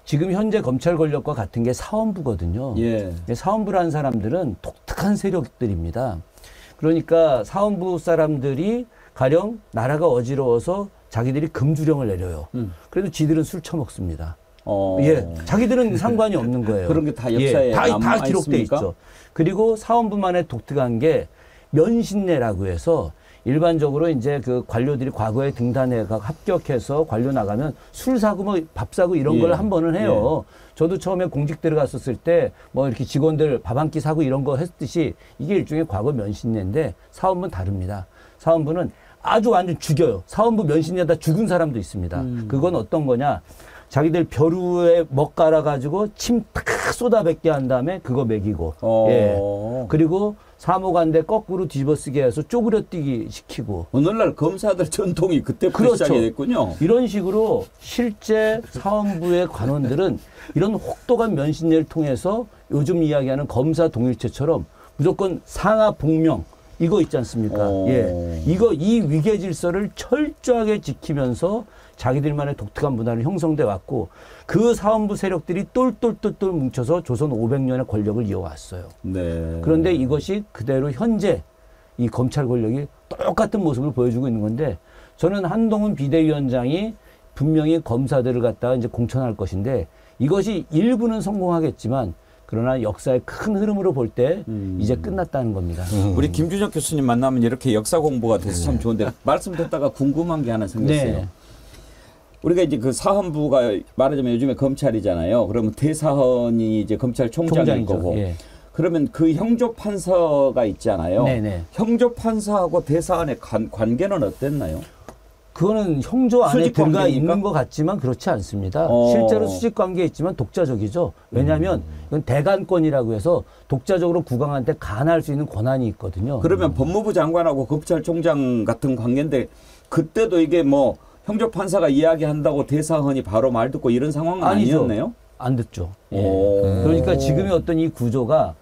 [SPEAKER 2] 지금 현재 검찰 권력과 같은 게 사원부거든요.
[SPEAKER 1] 예.
[SPEAKER 2] 사원부라는 사람들은 독특한 세력들입니다. 그러니까 사원부 사람들이 가령 나라가 어지러워서 자기들이 금주령을 내려요. 그래도 지들은 술 처먹습니다. 예, 자기들은 상관이 없는 거예요.
[SPEAKER 1] 그런 게 다 역사에
[SPEAKER 2] 다 기록돼
[SPEAKER 1] 있습니까?
[SPEAKER 2] 있죠. 그리고 사원부만의 독특한 게 면신례라고 해서 일반적으로 이제 그 관료들이 과거에 등단회가 합격해서 관료 나가면 술 사고 뭐 밥 사고 이런 걸 한 번은 해요. 저도 처음에 공직 들어갔었을 때 뭐 이렇게 직원들 밥 한 끼 사고 이런 거 했듯이 이게 일종의 과거 면신례인데 사원부는 다릅니다. 사원부는 아주 완전 죽여요. 사원부 면신례다 죽은 사람도 있습니다. 그건 어떤 거냐. 자기들 벼루에 먹 깔아가지고 침 탁 쏟아뱉게 한 다음에 그거 먹이고. 예. 그리고 사무관대 거꾸로 뒤집어쓰게 해서 쪼그려뛰기 시키고.
[SPEAKER 1] 오늘날 검사들 전통이 그때부터 시작이 됐군요.
[SPEAKER 2] 이런 식으로 실제 사원부의 관원들은 이런 혹독한 면신례를 통해서 요즘 이야기하는 검사 동일체처럼 무조건 상하 복명 이거 있지 않습니까? 예. 이 위계 질서를 철저하게 지키면서 자기들만의 독특한 문화를 형성돼 왔고 그 사원부 세력들이 똘똘똘똘 뭉쳐서 조선 500년의 권력을 이어왔어요.
[SPEAKER 1] 네.
[SPEAKER 2] 그런데 이것이 그대로 현재 이 검찰 권력이 똑같은 모습을 보여주고 있는 건데 저는 한동훈 비대위원장이 분명히 검사들을 갖다가 이제 공천할 것인데 이것이 일부는 성공하겠지만 그러나 역사의 큰 흐름으로 볼 때 이제 끝났다는 겁니다.
[SPEAKER 1] 우리 김준혁 교수님 만나면 이렇게 역사 공부가 돼서 참 좋은데 말씀 듣다가 궁금한 게 하나 생겼어요.
[SPEAKER 2] 네.
[SPEAKER 1] 우리가 이제 그 사헌부가 말하자면 요즘에 검찰이잖아요. 그러면 대사헌이 이제 검찰총장일 거고.
[SPEAKER 2] 예.
[SPEAKER 1] 그러면 그 형조판사가 있잖아요.
[SPEAKER 2] 네네.
[SPEAKER 1] 형조판사하고 대사헌의 관계는 어땠나요?
[SPEAKER 2] 그거는 형조 안에
[SPEAKER 1] 수직
[SPEAKER 2] 들어가
[SPEAKER 1] 관계입니까?
[SPEAKER 2] 있는 것 같지만 그렇지 않습니다. 실제로 수직 관계에 있지만 독자적이죠. 왜냐하면 이건 대간권이라고 해서 독자적으로 국왕한테 간할 수 있는 권한이 있거든요.
[SPEAKER 1] 그러면 법무부 장관하고 검찰총장 같은 관계인데 그때도 이게 뭐 형조판사가 이야기한다고 대사헌이 바로 말 듣고 이런 상황은 아니었네요?
[SPEAKER 2] 안 듣죠. 예. 그러니까 지금의 어떤 이 구조가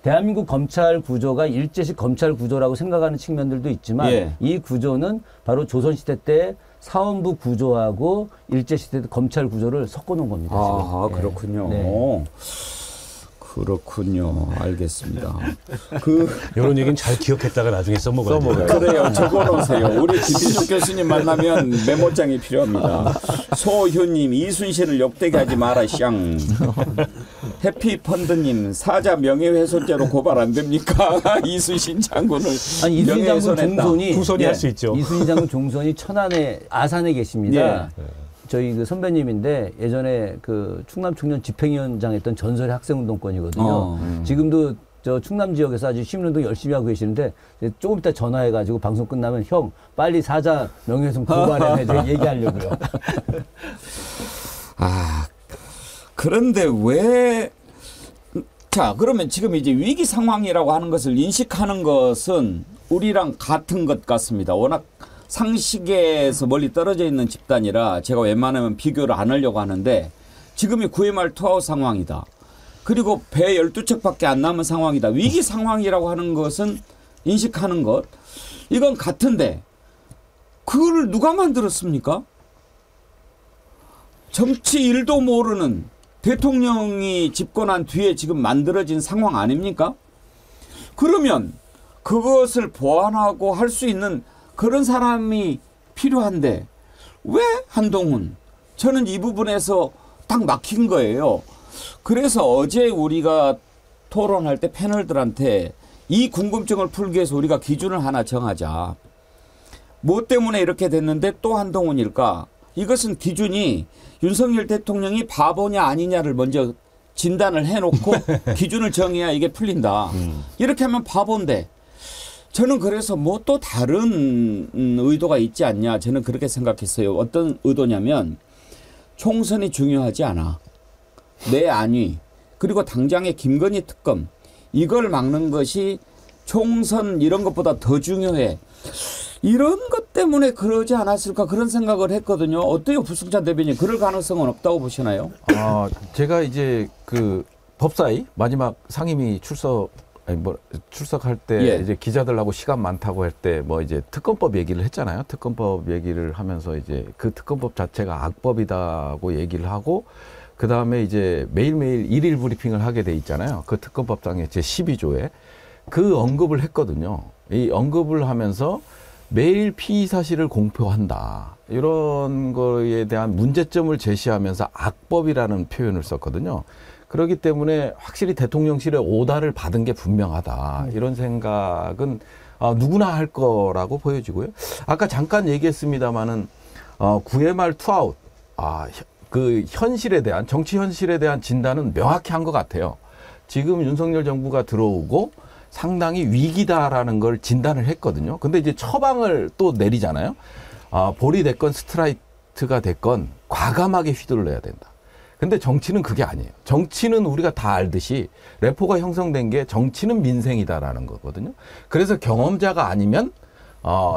[SPEAKER 2] 대한민국 검찰 구조가 일제식 검찰 구조라고 생각하는 측면들도 있지만
[SPEAKER 1] 예.
[SPEAKER 2] 이 구조는 바로 조선시대 때 사원부 구조하고 일제시대 때 검찰 구조를 섞어놓은 겁니다.
[SPEAKER 1] 아,
[SPEAKER 2] 지금. 예.
[SPEAKER 1] 그렇군요.
[SPEAKER 2] 네.
[SPEAKER 1] 그렇군요. 알겠습니다.
[SPEAKER 3] 이런 얘기는 잘 기억했다가 나중에 써먹어야 돼요.
[SPEAKER 1] 그래요. 적어놓으세요. 우리 김민욱 교수님 만나면 메모장이 필요합니다. 소효님, 이순신을 욕되게 하지 마라, 샹. 해피펀드님, 사자 명예훼손죄로 고발 안 됩니까? 이순신 장군을
[SPEAKER 2] 아니 이순신 장군 종손이
[SPEAKER 3] 후손이 할 수 있죠.
[SPEAKER 2] 이순신 장군 종손이 천안에 아산에 계십니다. 저희 그 선배님인데 예전에 그 충남 청년 집행위원장 했던 전설의 학생운동권이거든요. 지금도 저 충남 지역에서 아주 시민운동 열심히 하고 계시는데 조금 이따 전화해가지고 방송 끝나면 형 빨리 사자 명예훼손 고발해 내가 얘기하려고요.
[SPEAKER 1] 아, 그런데 왜? 자, 그러면 지금 이제 위기 상황이라고 하는 것을 인식하는 것은 우리랑 같은 것 같습니다. 워낙 상식에서 멀리 떨어져 있는 집단이라 제가 웬만하면 비교를 안 하려고 하는데 지금이 9회 말 투아웃 상황이다. 그리고 배 12척밖에 안 남은 상황이다. 위기 상황이라고 하는 것은 인식하는 것. 이건 같은데 그걸 누가 만들었습니까? 정치 일도 모르는 대통령이 집권한 뒤에 지금 만들어진 상황 아닙니까? 그러면 그것을 보완하고 할 수 있는 그런 사람이 필요한데 왜 한동훈? 저는 이 부분에서 딱 막힌 거예요. 그래서 어제 우리가 토론할 때 패널들한테 이 궁금증을 풀기 위해서 우리가 기준을 하나 정하자. 뭐 때문에 이렇게 됐는데 또 한동훈일까? 이것은 기준이 윤석열 대통령이 바보냐 아니냐를 먼저 진단을 해놓고 기준을 정해야 이게 풀린다. 이렇게 하면 바보인데 저는 그래서 뭐 또 다른 의도가 있지 않냐 저는 그렇게 생각했어요. 어떤 의도냐면 총선이 중요하지 않아. 내 안위 그리고 당장의 김건희 특검 이걸 막는 것이 총선 이런 것보다 더 중요해. 이런 것 때문에 그러지 않았을까 그런 생각을 했거든요. 어때요, 부승찬 대변인? 그럴 가능성은 없다고 보시나요?
[SPEAKER 4] 제가 이제 그 법사위 마지막 상임위 출석할 때 이제 기자들하고 시간 많다고 할 때 뭐 이제 특검법 얘기를 했잖아요. 특검법 얘기를 하면서 이제 그 특검법 자체가 악법이다고 얘기를 하고 그 다음에 이제 매일매일 일일 브리핑을 하게 돼 있잖아요. 그 특검법상의 제 12조에 그 언급을 했거든요. 이 언급을 하면서 매일 피의 사실을 공표한다. 이런 거에 대한 문제점을 제시하면서 악법이라는 표현을 썼거든요. 그렇기 때문에 확실히 대통령실의 오다를 받은 게 분명하다. 이런 생각은 누구나 할 거라고 보여지고요. 아까 잠깐 얘기했습니다마는 9회 말 투아웃. 그 현실에 대한 정치 현실에 대한 진단은 명확히 한 것 같아요. 지금 윤석열 정부가 들어오고 상당히 위기다라는 걸 진단을 했거든요. 근데 이제 처방을 또 내리잖아요. 볼이 됐건 스트라이크가 됐건 과감하게 휘둘러야 된다. 근데 정치는 그게 아니에요. 정치는 우리가 다 알듯이 레포가 형성된 게 정치는 민생이다라는 거거든요. 그래서 경험자가 아니면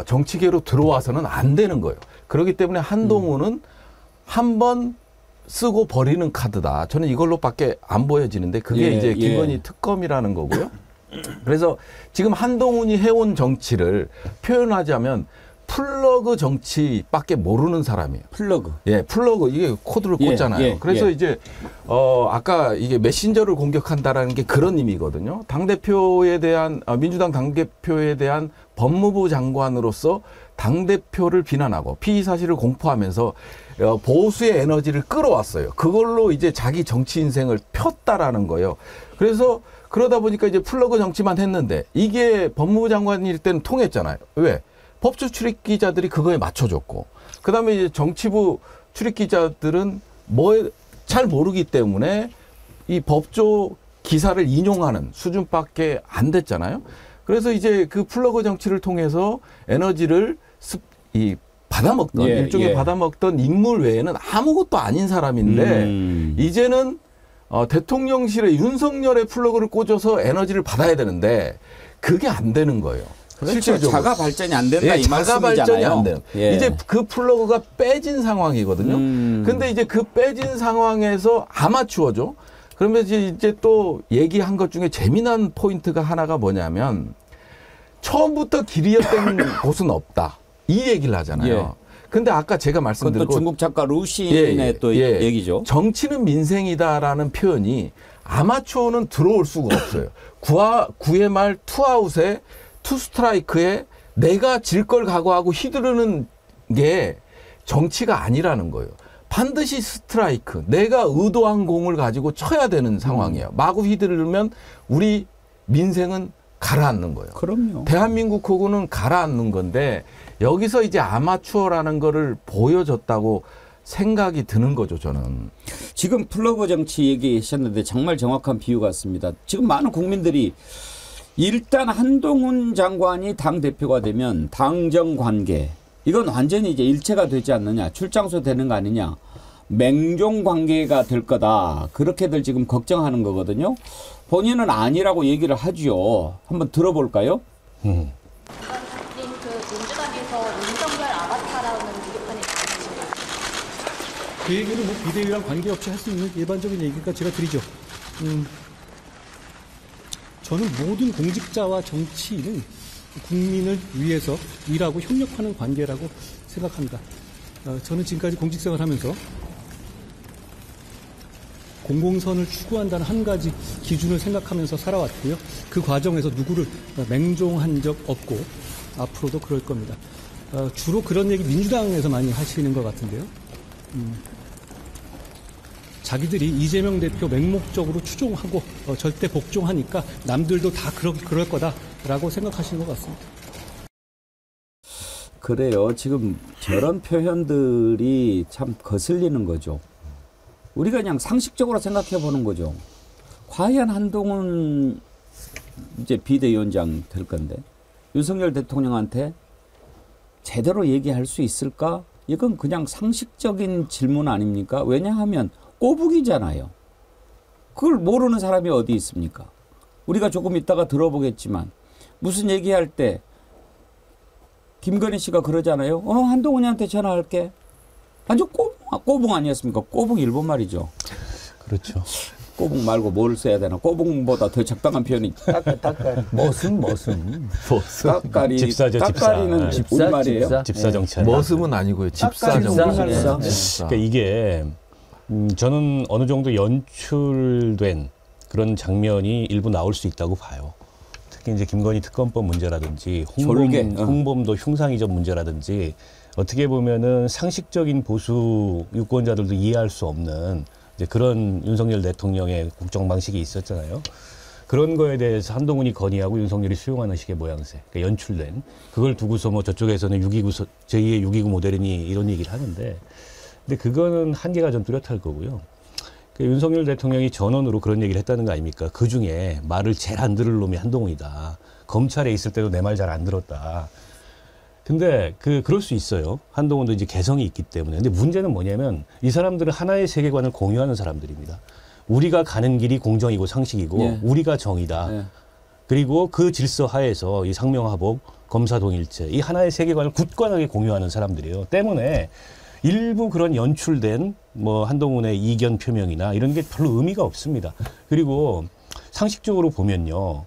[SPEAKER 4] 정치계로 들어와서는 안 되는 거예요. 그렇기 때문에 한동훈은 한 번 쓰고 버리는 카드다. 저는 이걸로밖에 안 보여지는데 그게 이제 김건희 특검이라는 거고요. 그래서 지금 한동훈이 해온 정치를 표현하자면 플러그 정치밖에 모르는 사람이에요.
[SPEAKER 1] 플러그.
[SPEAKER 4] 플러그. 이게 코드를 꽂잖아요. 그래서 이제, 아까 이게 메신저를 공격한다라는 게 그런 의미거든요. 당대표에 대한, 민주당 당대표에 대한 법무부 장관으로서 당대표를 비난하고 피의 사실을 공포하면서 보수의 에너지를 끌어왔어요. 그걸로 이제 자기 정치 인생을 폈다라는 거예요. 그래서 그러다 보니까 이제 플러그 정치만 했는데 이게 법무부 장관일 때는 통했잖아요. 왜? 법조 출입 기자들이 그거에 맞춰줬고, 그 다음에 이제 정치부 출입 기자들은 잘 모르기 때문에 이 법조 기사를 인용하는 수준밖에 안 됐잖아요. 그래서 이제 그 플러그 정치를 통해서 에너지를 받아먹던, 일종의 받아먹던 인물 외에는 아무것도 아닌 사람인데, 이제는 대통령실에 윤석열의 플러그를 꽂아서 에너지를 받아야 되는데, 그게 안 되는 거예요.
[SPEAKER 1] 그렇죠. 자가 발전이 안 된다 이
[SPEAKER 4] 자가
[SPEAKER 1] 말씀이잖아요.
[SPEAKER 4] 발전이 안 돼요. 이제 그 플러그가 빼진 상황이거든요. 근데 이제 그 빼진 상황에서 아마추어죠. 그러면 이제 또 얘기한 것 중에 재미난 포인트가 하나가 뭐냐면 처음부터 길이었던 곳은 없다. 이 얘기를 하잖아요. 근데 아까 제가
[SPEAKER 1] 그것도
[SPEAKER 4] 말씀드린
[SPEAKER 1] 중국 작가 루신의 또 얘기죠.
[SPEAKER 4] 정치는 민생이다라는 표현이 아마추어는 들어올 수가 없어요. 9회 말 투아웃에 투스트라이크에 내가 질 걸 각오하고 휘두르는 게 정치가 아니라는 거예요. 반드시 스트라이크, 내가 의도한 공을 가지고 쳐야 되는 상황이에요. 마구 휘두르면 우리 민생은 가라앉는 거예요.
[SPEAKER 1] 그럼요.
[SPEAKER 4] 대한민국하고는 가라앉는 건데 여기서 이제 아마추어라는 거를 보여줬다고 생각이 드는 거죠, 저는.
[SPEAKER 1] 지금 플로버 정치 얘기하셨는데 정말 정확한 비유 같습니다. 지금 많은 국민들이 일단 한동훈 장관이 당대표가 되면 당정 관계 이건 완전히 이제 일체가 되지 않느냐, 출장소 되는 거 아니냐, 맹종 관계가 될 거다. 그렇게들 지금 걱정하는 거거든요. 본인은 아니라고 얘기를 하죠. 한번 들어볼까요?
[SPEAKER 7] 그 민주당에서 윤석열 아바타라는 비판이 나왔습니다.
[SPEAKER 6] 그 얘기는 뭐 비대위랑 관계없이 할 수 있는 일반적인 얘기니까 제가 드리죠. 저는 모든 공직자와 정치인은 국민을 위해서 일하고 협력하는 관계라고 생각합니다. 저는 지금까지 공직생활 하면서 공공선을 추구한다는 한 가지 기준을 생각하면서 살아왔고요. 그 과정에서 누구를 맹종한 적 없고 앞으로도 그럴 겁니다. 주로 그런 얘기 민주당에서 많이 하시는 것 같은데요. 자기들이 이재명 대표 맹목적으로 추종하고 절대 복종하니까 남들도 다 그럴 거다라고 생각하시는 것 같습니다.
[SPEAKER 1] 그래요. 지금 저런 표현들이 참 거슬리는 거죠. 우리가 그냥 상식적으로 생각해 보는 거죠. 과연 한동훈 이제 비대위원장 될 건데 윤석열 대통령한테 제대로 얘기할 수 있을까? 이건 그냥 상식적인 질문 아닙니까? 왜냐하면 꼬북이잖아요. 그걸 모르는 사람이 어디 있습니까? 우리가 조금 있다가 들어보겠지만 무슨 얘기할 때 김건희 씨가 그러잖아요. 한동훈이한테 전화할게. 완전 꼬북 아니었습니까? 꼬북 일본 말이죠.
[SPEAKER 3] 그렇죠.
[SPEAKER 1] 꼬북 말고 뭘 써야 되나? 꼬북보다 더 적당한 표현이
[SPEAKER 5] 따까리.
[SPEAKER 2] 머슴.
[SPEAKER 1] 따까리.
[SPEAKER 3] 집사죠, 집사.
[SPEAKER 1] 따까리는 우리말이에요.
[SPEAKER 3] 집사 정치.
[SPEAKER 4] 머슴은 아니고요. 집사죠.
[SPEAKER 2] 집사.
[SPEAKER 3] 그러니까 이게 저는 어느 정도 연출된 그런 장면이 일부 나올 수 있다고 봐요. 특히 이제 김건희 특검법 문제라든지 홍범도 흉상이전 문제라든지 어떻게 보면은 상식적인 보수 유권자들도 이해할 수 없는 이제 그런 윤석열 대통령의 국정 방식이 있었잖아요. 그런 거에 대해서 한동훈이 건의하고 윤석열이 수용하는 식의 모양새, 그러니까 연출된 그걸 두고서 뭐 저쪽에서는 제2의 6.29 모델이니 이런 얘기를 하는데, 근데 그거는 한계가 좀 뚜렷할 거고요. 윤석열 대통령이 전원으로 그런 얘기를 했다는 거 아닙니까? 그 중에 말을 제일 안 들을 놈이 한동훈이다. 검찰에 있을 때도 내 말 잘 안 들었다. 근데 그럴 수 있어요. 한동훈도 이제 개성이 있기 때문에. 근데 문제는 뭐냐면 이 사람들은 하나의 세계관을 공유하는 사람들입니다. 우리가 가는 길이 공정이고 상식이고
[SPEAKER 1] 네.
[SPEAKER 3] 우리가 정의다.
[SPEAKER 1] 네.
[SPEAKER 3] 그리고 그 질서 하에서 이 상명하복, 검사동일체 이 하나의 세계관을 굳건하게 공유하는 사람들이에요. 때문에 일부 그런 연출된 뭐 한동훈의 이견 표명이나 이런 게 별로 의미가 없습니다. 그리고 상식적으로 보면요.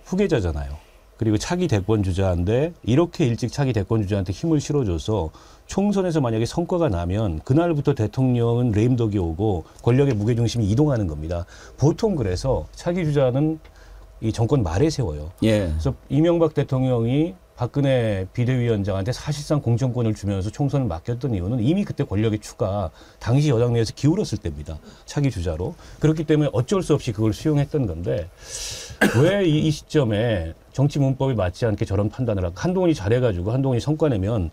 [SPEAKER 3] 후계자잖아요. 그리고 차기 대권 주자인데 이렇게 일찍 차기 대권 주자한테 힘을 실어줘서 총선에서 만약에 성과가 나면 그날부터 대통령은 레임덕이 오고 권력의 무게중심이 이동하는 겁니다. 보통 그래서 차기 주자는 이 정권 말에 세워요.
[SPEAKER 1] 예.
[SPEAKER 3] 그래서 이명박 대통령이 박근혜 비대위원장한테 사실상 공천권을 주면서 총선을 맡겼던 이유는 이미 그때 권력의 추가 당시 여당 내에서 기울었을 때입니다. 차기 주자로. 그렇기 때문에 어쩔 수 없이 그걸 수용했던 건데 왜 이 시점에 정치 문법에 맞지 않게 저런 판단을 하고 한동훈이 잘해가지고 한동훈이 성과 내면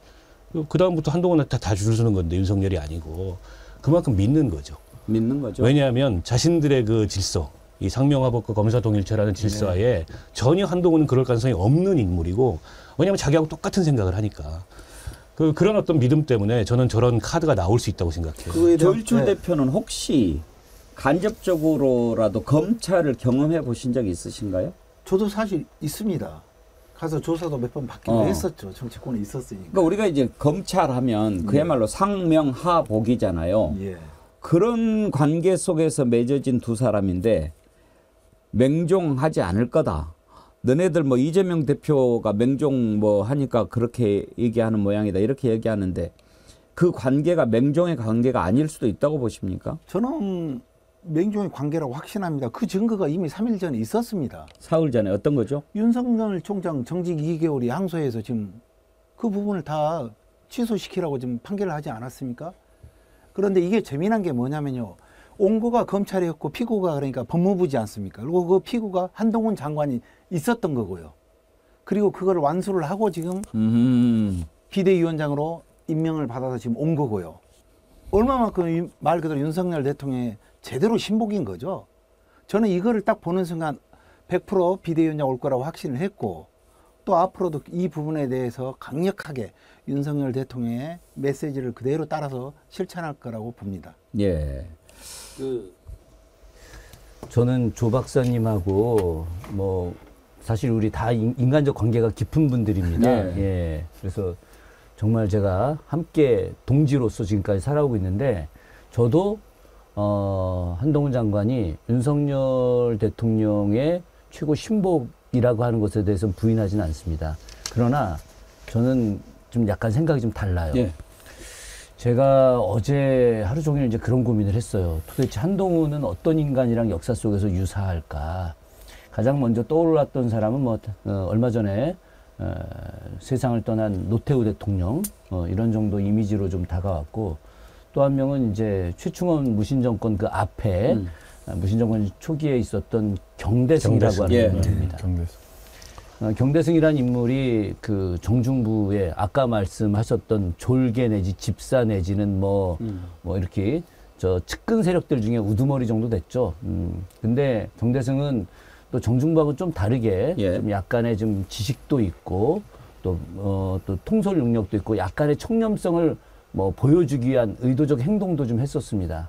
[SPEAKER 3] 그다음부터 한동훈한테 다 줄 서는 건데 윤석열이 아니고 그만큼 믿는 거죠.
[SPEAKER 1] 믿는 거죠.
[SPEAKER 3] 왜냐하면 자신들의 그 질서 이 상명하복과 검사동일체라는 질서하에 전혀 한동훈은 그럴 가능성이 없는 인물이고 왜냐하면 자기하고 똑같은 생각을 하니까 그런 어떤 믿음 때문에 저는 저런 카드가 나올 수 있다고 생각해요.
[SPEAKER 1] 조일출 대표는 혹시 간접적으로라도 검찰을 경험해 보신 적이 있으신가요?
[SPEAKER 5] 저도 사실 있습니다. 가서 조사도 몇 번 받기도 했었죠. 정치권에 있었으니까.
[SPEAKER 1] 그러니까 우리가 이제 검찰하면 그야말로 상명하복이잖아요.
[SPEAKER 5] 예.
[SPEAKER 1] 그런 관계 속에서 맺어진 두 사람인데 맹종하지 않을 거다. 너네들 뭐 이재명 대표가 맹종 뭐 하니까 그렇게 얘기하는 모양이다 이렇게 얘기하는데 그 관계가 맹종의 관계가 아닐 수도 있다고 보십니까?
[SPEAKER 5] 저는 맹종의 관계라고 확신합니다. 그 증거가 이미 3일 전에 있었습니다.
[SPEAKER 1] 사흘 전에 어떤 거죠?
[SPEAKER 5] 윤석열 총장 정직 2개월이 항소해서 지금 그 부분을 다 취소시키라고 지금 판결을 하지 않았습니까? 그런데 이게 재미난 게 뭐냐면요. 온고가 검찰이었고 피고가 그러니까 법무부지 않습니까? 그리고 그 피고가 한동훈 장관이 있었던 거고요. 그리고 그걸 완수를 하고 지금 비대위원장으로 임명을 받아서 지금 온 거고요. 얼마만큼 말 그대로 윤석열 대통령의 제대로 신복인 거죠. 저는 이거를 딱 보는 순간 100% 비대위원장 올 거라고 확신을 했고 또 앞으로도 이 부분에 대해서 강력하게 윤석열 대통령의 메시지를 그대로 따라서 실천할 거라고 봅니다.
[SPEAKER 1] 예.
[SPEAKER 2] 저는 조 박사님하고 뭐 사실 우리 다 인간적 관계가 깊은 분들입니다.
[SPEAKER 1] 네.
[SPEAKER 2] 예. 그래서 정말 제가 함께 동지로서 지금까지 살아오고 있는데 저도 한동훈 장관이 윤석열 대통령의 최고 신복이라고 하는 것에 대해서는 부인하지는 않습니다. 그러나 저는 좀 약간 생각이 좀 달라요.
[SPEAKER 1] 예.
[SPEAKER 2] 제가 어제 하루 종일 이제 그런 고민을 했어요. 도대체 한동훈은 어떤 인간이랑 역사 속에서 유사할까? 가장 먼저 떠올랐던 사람은 뭐 얼마 전에 세상을 떠난 노태우 대통령 이런 정도 이미지로 좀 다가왔고 또 한 명은 이제 최충원 무신정권 그 앞에 무신정권 초기에 있었던 경대승이라고 하는
[SPEAKER 1] 예.
[SPEAKER 2] 인물입니다. 경대승이라는 인물이 그 정중부에 아까 말씀하셨던 졸개 내지 집사 내지는 뭐 이렇게 저 측근 세력들 중에 우두머리 정도 됐죠. 근데 경대승은 또 정중부하고 좀 다르게
[SPEAKER 1] 예.
[SPEAKER 2] 좀 약간의 좀 지식도 있고 또 통솔 능력도 있고 약간의 청렴성을 뭐 보여주기 위한 의도적 행동도 좀 했었습니다.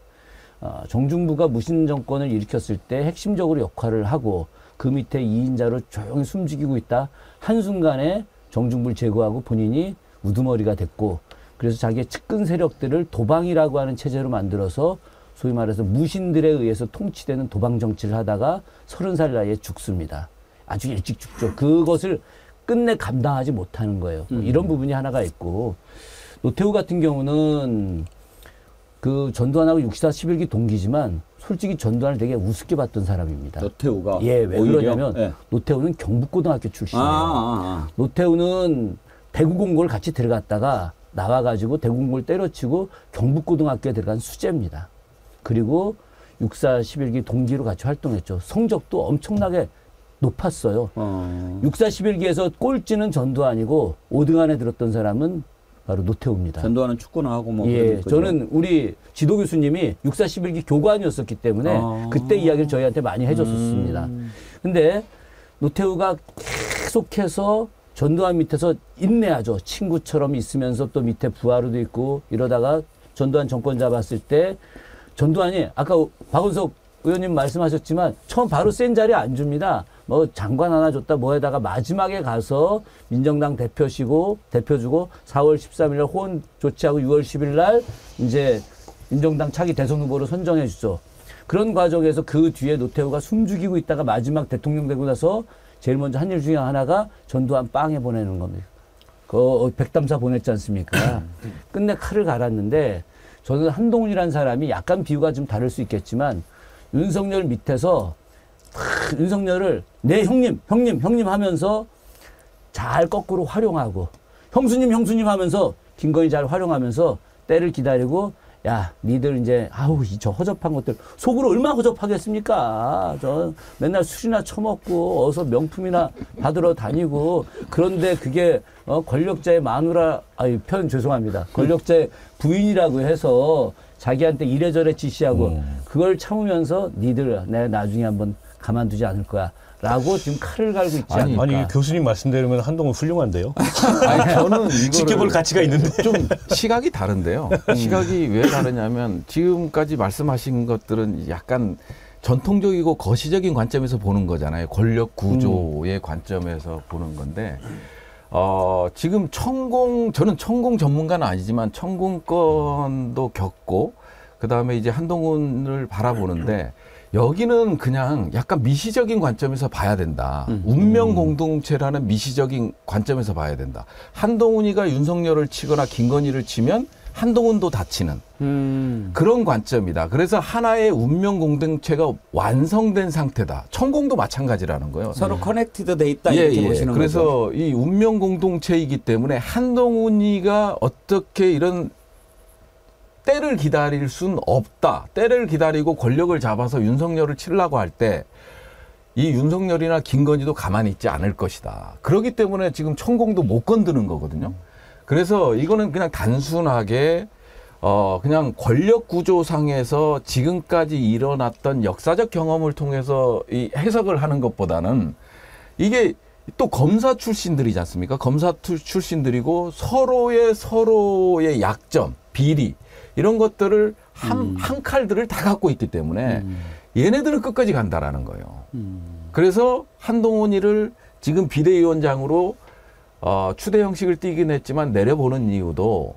[SPEAKER 2] 정중부가 무신 정권을 일으켰을 때 핵심적으로 역할을 하고 그 밑에 2인자로 조용히 숨죽이고 있다. 한순간에 정중부를 제거하고 본인이 우두머리가 됐고 그래서 자기의 측근 세력들을 도방이라고 하는 체제로 만들어서 소위 말해서 무신들에 의해서 통치되는 도방 정치를 하다가 30살 나이에 죽습니다. 아주 일찍 죽죠. 그것을 끝내 감당하지 못하는 거예요. 이런 부분이 하나가 있고 노태우 같은 경우는 그 전두환하고 6.4 11기 동기지만 솔직히 전두환을 되게 우습게 봤던 사람입니다.
[SPEAKER 1] 노태우가
[SPEAKER 2] 예, 왜
[SPEAKER 1] 오히려?
[SPEAKER 2] 그러냐면
[SPEAKER 1] 예.
[SPEAKER 2] 노태우는 경북고등학교 출신이에요. 노태우는 대구공고를 같이 들어갔다가 나와가지고 대구공고를 때려치고 경북고등학교에 들어간 수재입니다. 그리고 6.4 11기 동기로 같이 활동했죠. 성적도 엄청나게 높았어요. 6.4 11기에서 꼴찌는 전두환이고 5등 안에 들었던 사람은 바로 노태우입니다.
[SPEAKER 1] 전두환은 축구나 하고 뭐.
[SPEAKER 2] 예,
[SPEAKER 1] 그런 거죠.
[SPEAKER 2] 저는 우리 지도 교수님이 6.4 11기 교관이었었기 때문에 그때 이야기를 저희한테 많이 해줬었습니다. 근데 노태우가 계속해서 전두환 밑에서 인내하죠. 친구처럼 있으면서 또 밑에 부하로도 있고 이러다가 전두환 정권 잡았을 때 전두환이 아까 박은석 의원님 말씀하셨지만 처음 바로 센 자리에 안 줍니다. 뭐 장관 하나 줬다 뭐에다가 마지막에 가서 민정당 대표 주고 4월 13일 날 호언 조치하고 6월 10일 날 이제 민정당 차기 대선 후보로 선정해 주죠. 그런 과정에서 그 뒤에 노태우가 숨죽이고 있다가 마지막 대통령 되고 나서 제일 먼저 한 일 중에 하나가 전두환 빵에 보내는 겁니다. 그 백담사 보냈지 않습니까? 끝내 칼을 갈았는데 저는 한동훈이라는 사람이 약간 비유가 좀 다를 수 있겠지만 윤석열 밑에서 윤석열을 내 형님 하면서 잘 거꾸로 활용하고 형수님 하면서 김건희 잘 활용하면서 때를 기다리고 야 니들 이제 아우 저 허접한 것들 속으로 얼마나 허접하겠습니까? 저 맨날 술이나 처먹고 어서 명품이나 받으러 다니고 그런데 그게 권력자의 마누라 표현 죄송합니다. 권력자의 부인이라고 해서 자기한테 이래저래 지시하고 그걸 참으면서 니들 내가 나중에 한번 가만두지 않을 거야. 라고 지금 칼을 갈고 있지 않을까.
[SPEAKER 3] 아니 교수님 말씀대로면 한동훈 훌륭한데요.
[SPEAKER 4] 아니, 저는 이거를
[SPEAKER 3] 지켜볼 가치가 있는데.
[SPEAKER 4] 좀 시각이 다른데요. 시각이 왜 다르냐면 지금까지 말씀하신 것들은 약간 전통적이고 거시적인 관점에서 보는 거잖아요. 권력 구조의 관점에서 보는 건데 지금 저는 천공 전문가는 아니지만 천공권도 겪고 그다음에 이제 한동훈을 바라보는데 여기는 그냥 약간 미시적인 관점에서 봐야 된다. 운명 공동체라는 미시적인 관점에서 봐야 된다. 한동훈이가 윤석열을 치거나 김건희를 치면 한동훈도 다치는 그런 관점이다. 그래서 하나의 운명 공동체가 완성된 상태다. 천공도 마찬가지라는 거예요.
[SPEAKER 1] 서로 커넥티드 돼 있다 이렇게 보시는
[SPEAKER 4] 그래서
[SPEAKER 1] 거죠.
[SPEAKER 4] 이 운명 공동체이기 때문에 한동훈이가 어떻게 이런 때를 기다릴 순 없다. 때를 기다리고 권력을 잡아서 윤석열을 치려고 할 때 이 윤석열이나 김건희도 가만히 있지 않을 것이다. 그렇기 때문에 지금 천공도 못 건드는 거거든요. 그래서 이거는 그냥 단순하게 그냥 권력 구조상에서 지금까지 일어났던 역사적 경험을 통해서 이 해석을 하는 것보다는 이게 또 검사 출신들이지 않습니까? 검사 출신들이고 서로의 약점, 비리 이런 것들을 한 칼들을 다 갖고 있기 때문에 얘네들은 끝까지 간다라는 거예요. 그래서 한동훈이를 지금 비대위원장으로 추대 형식을 띠긴 했지만 내려보는 이유도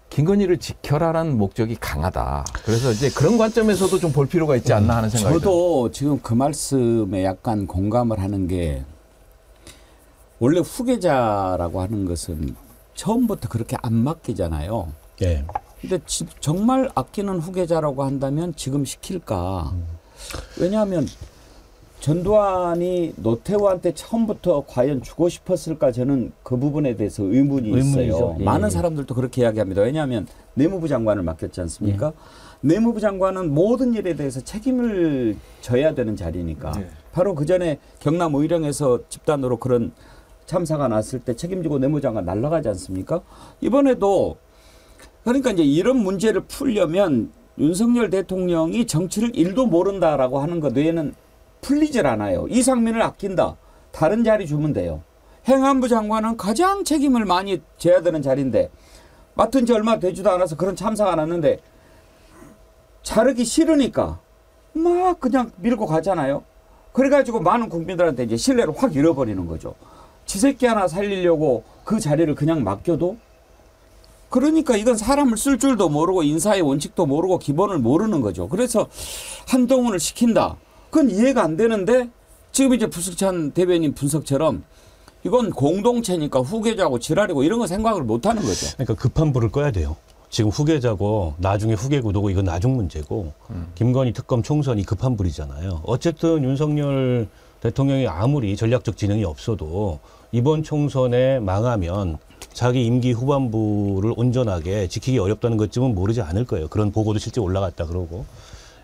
[SPEAKER 4] 김건희를 지켜라라는 목적이 강하다. 그래서 이제 그런 관점에서도 좀 볼 필요가 있지 않나 하는 생각이
[SPEAKER 1] 저도 지금 그 말씀에 약간 공감을 하는 게 원래 후계자라고 하는 것은 처음부터 그렇게 안 맡기잖아요.
[SPEAKER 3] 예.
[SPEAKER 1] 근데 정말 아끼는 후계자라고 한다면 지금 시킬까? 왜냐하면 전두환이 노태우한테 처음부터 과연 주고 싶었을까 저는 그 부분에 대해서 의문이 있어요.
[SPEAKER 2] 의문이죠. 예.
[SPEAKER 1] 많은 사람들도 그렇게 이야기합니다. 왜냐하면 내무부 장관을 맡겼지 않습니까? 내무부 장관은 모든 일에 대해서 책임을 져야 되는 자리니까. 바로 그 전에 경남 의령에서 집단으로 그런 참사가 났을 때 책임지고 내무부 장관 날아가지 않습니까? 이번에도 그러니까 이제 이런 문제를 풀려면 윤석열 대통령이 정치를 1도 모른다라고 하는 것 외에는 풀리질 않아요. 이상민을 아낀다. 다른 자리 주면 돼요. 행안부 장관은 가장 책임을 많이 져야 되는 자리인데 맡은 지 얼마 되지도 않아서 그런 참사가 났는데 자르기 싫으니까 막 그냥 밀고 가잖아요. 그래가지고 많은 국민들한테 이제 신뢰를 확 잃어버리는 거죠. 지 새끼 하나 살리려고 그 자리를 그냥 맡겨도 그러니까 이건 사람을 쓸 줄도 모르고 인사의 원칙도 모르고 기본을 모르는 거죠. 그래서 한동훈을 시킨다. 그건 이해가 안 되는데 지금 이제 부석찬 대변인 분석처럼 이건 공동체니까 후계자고 지랄이고 이런 거 생각을 못 하는 거죠.
[SPEAKER 3] 그러니까 급한 불을 꺼야 돼요. 지금 후계자고 나중에 후계구도고 이건 나중 문제고 김건희 특검 총선이 급한 불이잖아요. 어쨌든 윤석열 대통령이 아무리 전략적 지능이 없어도 이번 총선에 망하면 자기 임기 후반부를 온전하게 지키기 어렵다는 것쯤은 모르지 않을 거예요. 그런 보고도 실제 올라갔다 그러고.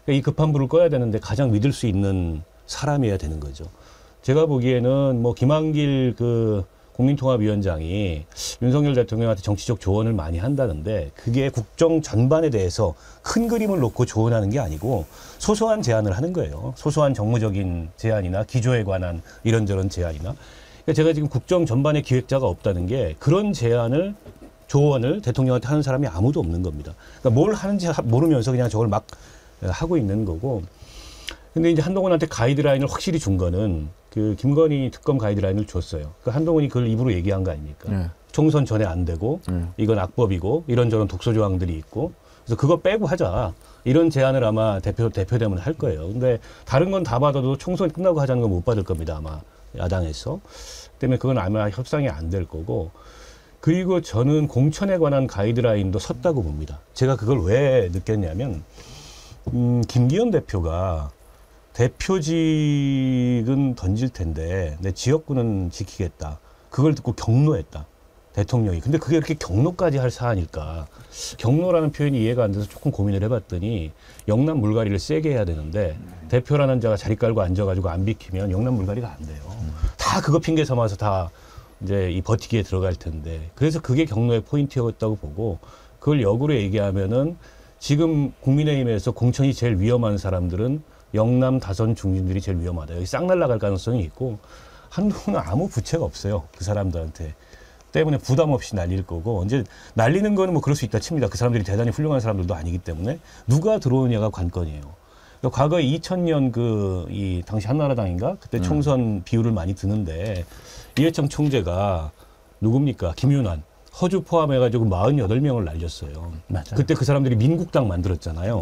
[SPEAKER 3] 그러니까 이 급한 불을 꺼야 되는데 가장 믿을 수 있는 사람이어야 되는 거죠. 제가 보기에는 뭐 김한길 그 국민통합위원장이 윤석열 대통령한테 정치적 조언을 많이 한다는데 그게 국정 전반에 대해서 큰 그림을 놓고 조언하는 게 아니고 소소한 제안을 하는 거예요. 소소한 정무적인 제안이나 기조에 관한 이런저런 제안이나. 그러니까 제가 지금 국정 전반의 기획자가 없다는 게 그런 제안을 조언을 대통령한테 하는 사람이 아무도 없는 겁니다. 그러니까 뭘 하는지 모르면서 그냥 저걸 막 하고 있는 거고. 근데 이제 한동훈한테 가이드라인을 확실히 준 거는 그 김건희 특검 가이드라인을 줬어요. 그 한동훈이 그걸 입으로 얘기한 거 아닙니까? 총선 전에 안 되고 이건 악법이고 이런저런 독소 조항들이 있고 그래서 그거 빼고 하자. 이런 제안을 아마 대표되면 할 거예요. 근데 다른 건 다 받아도 총선이 끝나고 하자는 건 못 받을 겁니다. 아마 야당에서. 때문에 그건 아마 협상이 안 될 거고. 그리고 저는 공천에 관한 가이드라인도 섰다고 봅니다. 제가 그걸 왜 느꼈냐면 김기현 대표가 대표직은 던질 텐데 내 지역구는 지키겠다. 그걸 듣고 경로했다. 대통령이. 근데 그게 이렇게 경로까지 할 사안일까. 경로라는 표현이 이해가 안 돼서 조금 고민을 해봤더니 영남 물갈이를 세게 해야 되는데 대표라는 자가 자리 깔고 앉아가지고 안 비키면 영남 물갈이가 안 돼요. 다 그거 핑계 삼아서 다 이제 이 버티기에 들어갈 텐데. 그래서 그게 경로의 포인트였다고 보고 그걸 역으로 얘기하면은 지금 국민의힘에서 공천이 제일 위험한 사람들은 영남 다선 중진들이 제일 위험하다. 여기 싹 날아갈 가능성이 있고 한동훈은 아무 부채가 없어요. 그 사람들한테. 때문에 부담 없이 날릴 거고 이제 날리는 거는 뭐 그럴 수 있다 칩니다. 그 사람들이 대단히 훌륭한 사람들도 아니기 때문에 누가 들어오느냐가 관건이에요. 그러니까 과거에 2000년 이 당시 한나라당인가 그때 총선 비율을 많이 드는데 이해창 총재가 누굽니까? 김윤환. 허주 포함해가지고 48명을 날렸어요.
[SPEAKER 2] 맞아요.
[SPEAKER 3] 그때 그 사람들이 민국당 만들었잖아요.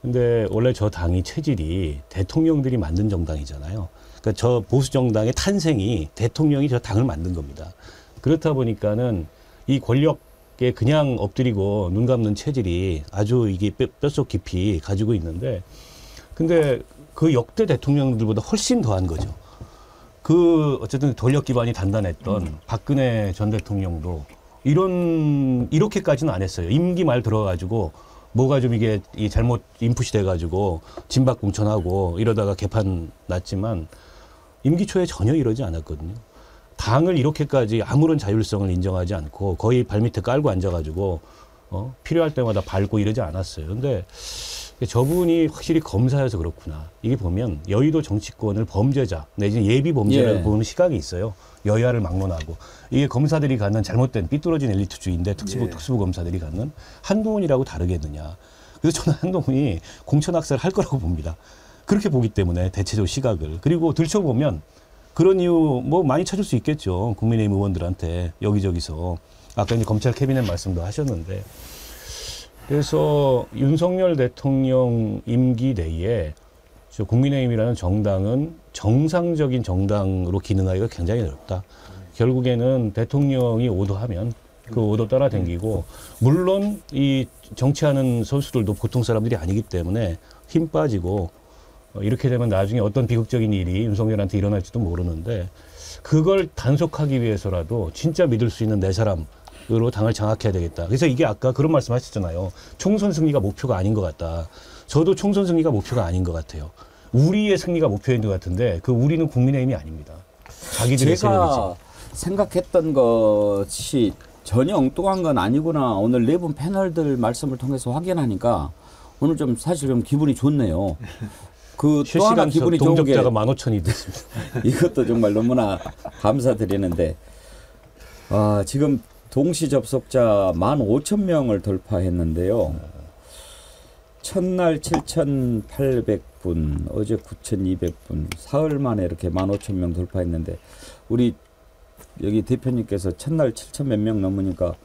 [SPEAKER 3] 근데 원래 저 당이 체질이 대통령들이 만든 정당이잖아요. 그러니까 저 보수 정당의 탄생이 대통령이 저 당을 만든 겁니다. 그렇다 보니까는 이 권력에 그냥 엎드리고 눈 감는 체질이 아주 이게 뼛속 깊이 가지고 있는데, 근데 그 역대 대통령들보다 훨씬 더한 거죠. 그 어쨌든 권력 기반이 단단했던 박근혜 전 대통령도 이렇게까지는 안 했어요. 임기 말 들어가지고 뭐가 좀 이게 잘못 인풋이 돼가지고 진박 공천하고 이러다가 개판 났지만 임기 초에 전혀 이러지 않았거든요. 당을 이렇게까지 아무런 자율성을 인정하지 않고 거의 발밑에 깔고 앉아가지고 필요할 때마다 밟고 이러지 않았어요. 근데 저분이 확실히 검사여서 그렇구나. 이게 보면 여의도 정치권을 범죄자 내지는 예비 범죄라고
[SPEAKER 1] 예.
[SPEAKER 3] 보는 시각이 있어요. 여야를 막론하고. 이게 검사들이 갖는 잘못된 삐뚤어진 엘리트주의인데 특수부 검사들이 갖는 한동훈이라고 다르겠느냐. 그래서 저는 한동훈이 공천학살 할 거라고 봅니다. 그렇게 보기 때문에 대체적 시각을. 그리고 들춰보면 그런 이유 뭐 많이 찾을 수 있겠죠. 국민의힘 의원들한테 여기저기서. 아까 이제 검찰 캐비넷 말씀도 하셨는데. 그래서 윤석열 대통령 임기 내에 저 국민의힘이라는 정당은 정상적인 정당으로 기능하기가 굉장히 어렵다. 결국에는 대통령이 오도하면 그 오도 따라다니고, 물론 이 정치하는 선수들도 보통 사람들이 아니기 때문에 힘 빠지고 이렇게 되면 나중에 어떤 비극적인 일이 윤석열한테 일어날지도 모르는데, 그걸 단속하기 위해서라도 진짜 믿을 수 있는 네 사람으로 당을 장악해야 되겠다. 그래서 이게 아까 그런 말씀 하셨잖아요. 총선 승리가 목표가 아닌 것 같다. 저도 총선 승리가 목표가 아닌 것 같아요. 우리의 승리가 목표인 것 같은데 그 우리는 국민의힘이 아닙니다. 자기들의 세력이지.
[SPEAKER 1] 제가 생각했던 것이 전혀 엉뚱한 건 아니구나. 오늘 네 분 패널들 말씀을 통해서 확인하니까 오늘 좀 사실 좀 기분이 좋네요. 그 또 하나
[SPEAKER 3] 실시간
[SPEAKER 1] 기분이 좋은 게
[SPEAKER 3] 동접자가 15,000이 됐습니다.
[SPEAKER 1] 이것도 정말 너무나 감사드리는데, 지금 동시 접속자 15,000명을 돌파했는데요. 첫날 7,800분, 어제 9,200분, 사흘 만에 이렇게 15,000명 돌파했는데, 우리 여기 대표님께서 첫날 7,000 몇 명 넘으니까